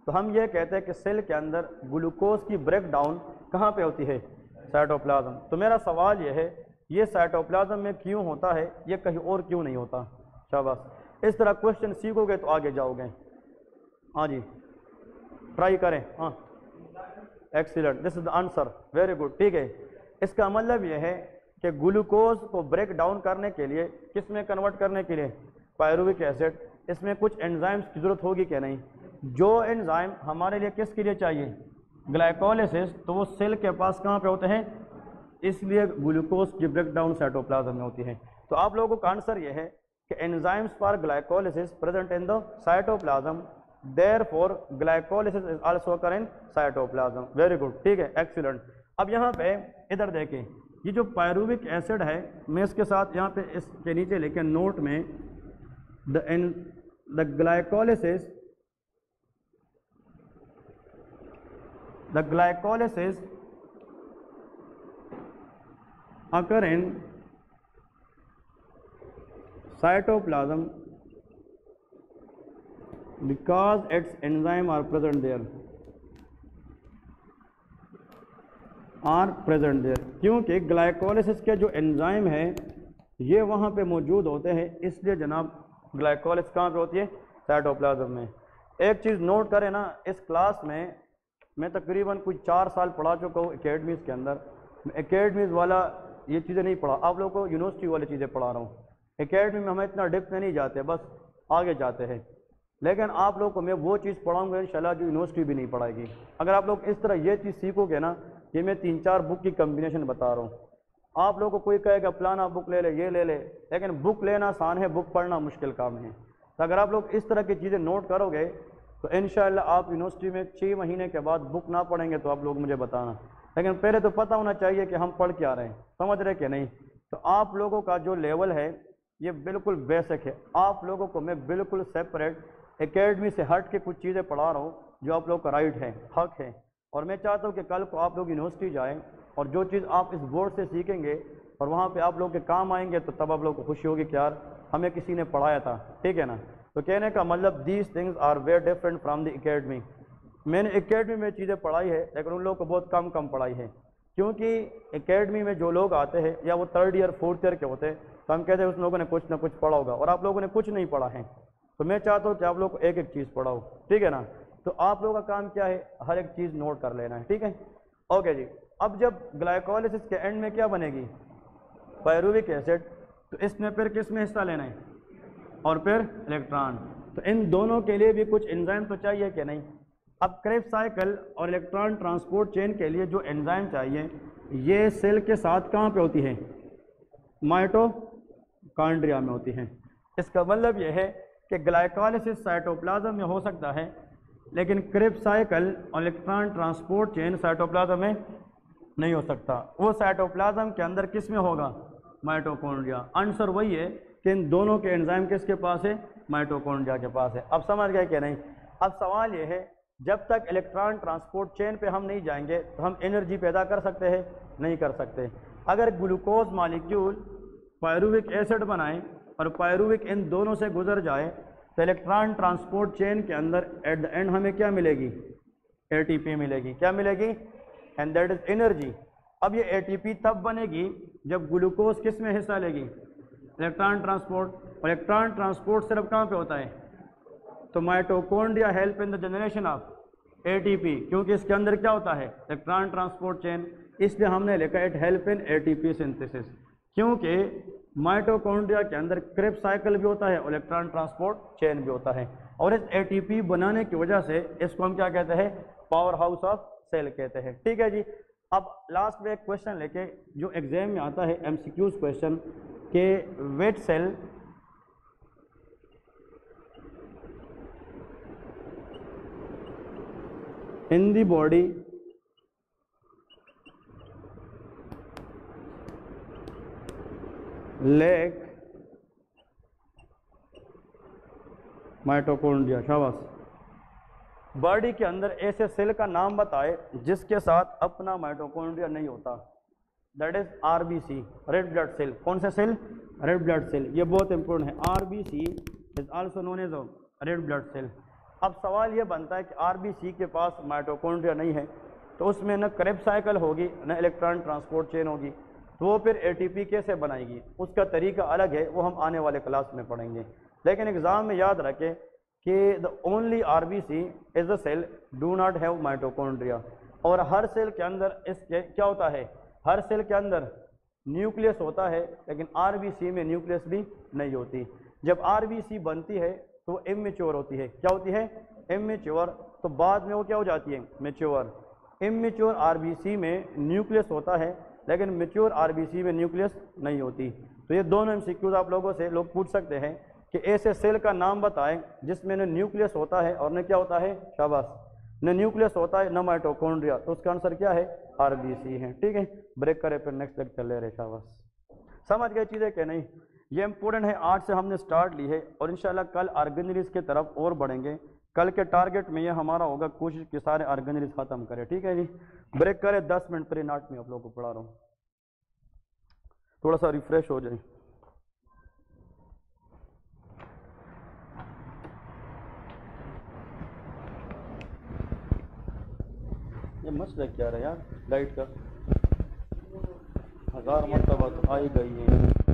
तो हम ये कहते हैं कि सेल के अंदर ग्लूकोज की ब्रेक डाउन कहाँ पे होती है? साइटोप्लाज्म। तो मेरा सवाल ये है, ये साइटोप्लाज्म में क्यों होता है, ये कहीं और क्यों नहीं होता? शाबाश। इस तरह क्वेश्चन सीखोगे तो आगे जाओगे। हाँ जी, ट्राई करें। हाँ, excellent, this is the answer, very good. ठीक है, इसका मतलब यह है कि ग्लूकोज को ब्रेक डाउन करने के लिए, किस में कन्वर्ट करने के लिए? Pyruvic acid. इसमें कुछ एंजाइम्स की जरूरत होगी कि नहीं? जो एंजाइम हमारे लिए किसके लिए चाहिए? ग्लाइकोलिसिस। तो वो सेल के पास कहाँ पे होते हैं? इसलिए ग्लूकोज की ब्रेक डाउन साइटोप्लाज्म में होती है। तो आप लोगों का आंसर ये है कि enzymes for glycolysis present in the cytoplasm, therefore glycolysis is also occur in cytoplasm. Very good, ठीक है, एक्सीलेंट। अब यहाँ पे इधर देखें, ये जो पायरुविक एसिड है, मैं इसके साथ यहाँ पे इसके नीचे लेके नोट में the glycolysis occur in cytoplasm because its enzyme are present there, क्योंकि ग्लाइकोलिसिस के जो एंजाइम है ये वहाँ पे मौजूद होते हैं, इसलिए जनाब ग्लाइकोलिसिस कहाँ पे होती है? साइटोप्लाज्म में। एक चीज़ नोट करें ना, इस क्लास में मैं तकरीबन कुछ 4 साल पढ़ा चुका हूँ एकेडमीज़ के अंदर। एकेडमीज़ वाला ये चीज़ें नहीं पढ़ा, आप लोगों को यूनिवर्सिटी वाली चीज़ें पढ़ा रहा हूँ। एकेडमी में हम इतना डिप्थ में नहीं जाते, बस आगे जाते हैं। लेकिन आप लोगों को मैं वो चीज़ पढ़ाऊँगा इंशाल्लाह जो यूनिवर्सिटी भी नहीं पढ़ाएगी। अगर आप लोग इस तरह ये चीज़ सीखोगे ना, ये मैं 3-4 बुक की कम्बिनेशन बता रहा हूँ। आप लोगों को कोई कहेगा फलाना बुक ले ले, ये ले ले, लेकिन बुक लेना आसान है, बुक पढ़ना मुश्किल काम है। तो अगर आप लोग इस तरह की चीज़ें नोट करोगे तो इंशाल्लाह आप यूनिवर्सिटी में 6 महीने के बाद बुक ना पढ़ेंगे तो आप लोग मुझे बताना, लेकिन पहले तो पता होना चाहिए कि हम पढ़ क्या रहे हैं, समझ रहे कि नहीं? तो आप लोगों का जो लेवल है ये बिल्कुल बेसिक है। आप लोगों को मैं बिल्कुल सेपरेट एकेडमी से हट के कुछ चीज़ें पढ़ा रहा हूँ जो आप लोग का राइट है, हक है। और मैं चाहता हूँ कि कल को आप लोग यूनिवर्सिटी जाएँ और जो चीज़ आप इस बोर्ड से सीखेंगे और वहाँ पे आप लोग के काम आएंगे तो तब आप लोग को खुशी होगी कि यार हमें किसी ने पढ़ाया था, ठीक है ना? तो कहने का मतलब these things are very different from the academy. मैंने एकेडमी में चीज़ें पढ़ाई है लेकिन उन लोगों को बहुत कम पढ़ाई है, क्योंकि एकेडमी में जो लोग आते हैं या वो 3rd ईयर 4th ईयर के होते हैं तो हम कहते हैं उस लोगों ने कुछ ना कुछ पढ़ा होगा, और आप लोगों ने कुछ नहीं पढ़ा है। तो मैं चाहता हूँ कि आप लोग को एक एक चीज़ पढ़ाओ, ठीक है ना? तो आप लोगों का काम क्या है? हर एक चीज़ नोट कर लेना है, ठीक है? ओके जी। अब जब ग्लाइकोलिसिस के एंड में क्या बनेगी? Pyruvic acid. तो इसमें फिर किस में हिस्सा लेना है? और फिर इलेक्ट्रॉन। तो इन दोनों के लिए भी कुछ एंजाइम तो चाहिए कि नहीं? अब क्रेब्स साइकिल और इलेक्ट्रॉन ट्रांसपोर्ट चेन के लिए जो एंजाइम चाहिए ये सेल के साथ कहाँ पे होती है? माइटोकॉन्ड्रिया में होती है। इसका मतलब यह है कि ग्लाइकोलिसिस साइटोप्लाज्म में हो सकता है, लेकिन क्रेब्स साइकिल और इलेक्ट्रॉन ट्रांसपोर्ट चेन साइटोप्लाज्म में नहीं हो सकता। वो साइटोप्लाज्म के अंदर किस में होगा? माइटोकॉन्ड्रिया। आंसर वही है कि इन दोनों के एंजाइम किसके पास है, माइटोकॉन्ड्रिया के पास है। अब समझ गए कि नहीं। अब सवाल ये है, जब तक इलेक्ट्रॉन ट्रांसपोर्ट चेन पे हम नहीं जाएंगे तो हम एनर्जी पैदा कर सकते हैं, नहीं कर सकते। अगर ग्लूकोज मॉलिक्यूल पायरुविक एसिड बनाए और पायरुविक इन दोनों से गुजर जाए तो इलेक्ट्रॉन ट्रांसपोर्ट चेन के अंदर एट द एंड हमें क्या मिलेगी, एटीपी मिलेगी। क्या मिलेगी, एंड दैट इज एनर्जी। अब ये एटीपी तब बनेगी जब ग्लूकोज किस में हिस्सा लेगी, इलेक्ट्रॉन ट्रांसपोर्ट। और इलेक्ट्रॉन ट्रांसपोर्ट सिर्फ कहाँ पे होता है, तो mitochondria help in the generation of ATP, क्योंकि इसके अंदर क्या होता है, इलेक्ट्रॉन ट्रांसपोर्ट चेन, इसलिए हमने लिखा it help in ATP synthesis. क्योंकि माइटोकॉन्ड्रिया के अंदर क्रेब्स साइकिल भी होता है और इलेक्ट्रॉन ट्रांसपोर्ट चेन भी होता है। और इस एटीपी बनाने की वजह से इसको हम क्या कहते हैं, पावर हाउस ऑफ सेल कहते हैं। ठीक है जी। अब लास्ट में एक क्वेश्चन लेके जो एग्जाम में आता है, एमसीक्यूज क्वेश्चन के what cell in the body lack mitochondria. शाबाश। बॉडी के अंदर ऐसे सेल का नाम बताए जिसके साथ अपना माइटोकॉन्ड्रिया नहीं होता, that is RBC, red blood cell. कौन सा सेल, रेड ब्लड सेल। ये बहुत इंपॉर्टेंट है। RBC is also known as red blood cell. अब सवाल ये बनता है कि आरबीसी के पास माइटोकॉन्ड्रिया नहीं है तो उसमें न क्रेब्स साइकिल होगी न इलेक्ट्रॉन ट्रांसपोर्ट चेन होगी, तो वो फिर एटीपी कैसे बनाएगी, उसका तरीका अलग है, वो हम आने वाले क्लास में पढ़ेंगे। लेकिन एग्जाम में याद रखें कि the only RBC is a cell do not have mitochondria. और हर सेल के अंदर इसके क्या होता है, हर सेल के अंदर न्यूक्लियस होता है, लेकिन आरबीसी में न्यूक्लियस भी नहीं होती। जब आरबीसी बनती है तो इमेच्योर होती है। क्या होती है, इमेच्योर। तो बाद में वो क्या हो जाती है, मेच्योर। इमेच्योर आरबीसी में न्यूक्लियस होता है लेकिन मेच्योर आरबीसी में न्यूक्लियस नहीं होती। तो ये दोनों एमसीक्यूज आप लोगों से लोग पूछ सकते हैं कि ऐसे सेल का नाम बताएं जिसमें न न्यूक्लियस होता है और न क्या होता है, शाबाश, न न्यूक्लियस होता है न माइटोकॉन्ड्रिया। तो उसका आंसर क्या है, आरबीसी है। ठीक है, ब्रेक करें फिर नेक्स्ट लेक्चर ले रहे। शाबाश। समझ गए चीज़ें कि नहीं। ये इंपॉर्टेंट है, आज से हमने स्टार्ट ली है और इंशाल्लाह कल ऑर्गेनेलिज की तरफ और बढ़ेंगे। कल के टारगेट में ये हमारा होगा कोशिश कि सारे ऑर्गेनेलिज खत्म करें। ठीक है जी, ब्रेक करें 10 मिनट। 3 मिनट में आप लोगों को पढ़ा रहा हूँ, थोड़ा सा रिफ्रेश हो जाए। ये मसला क्या रहा यार, लाइट का 1000 मरतबा तो आ ही गई है।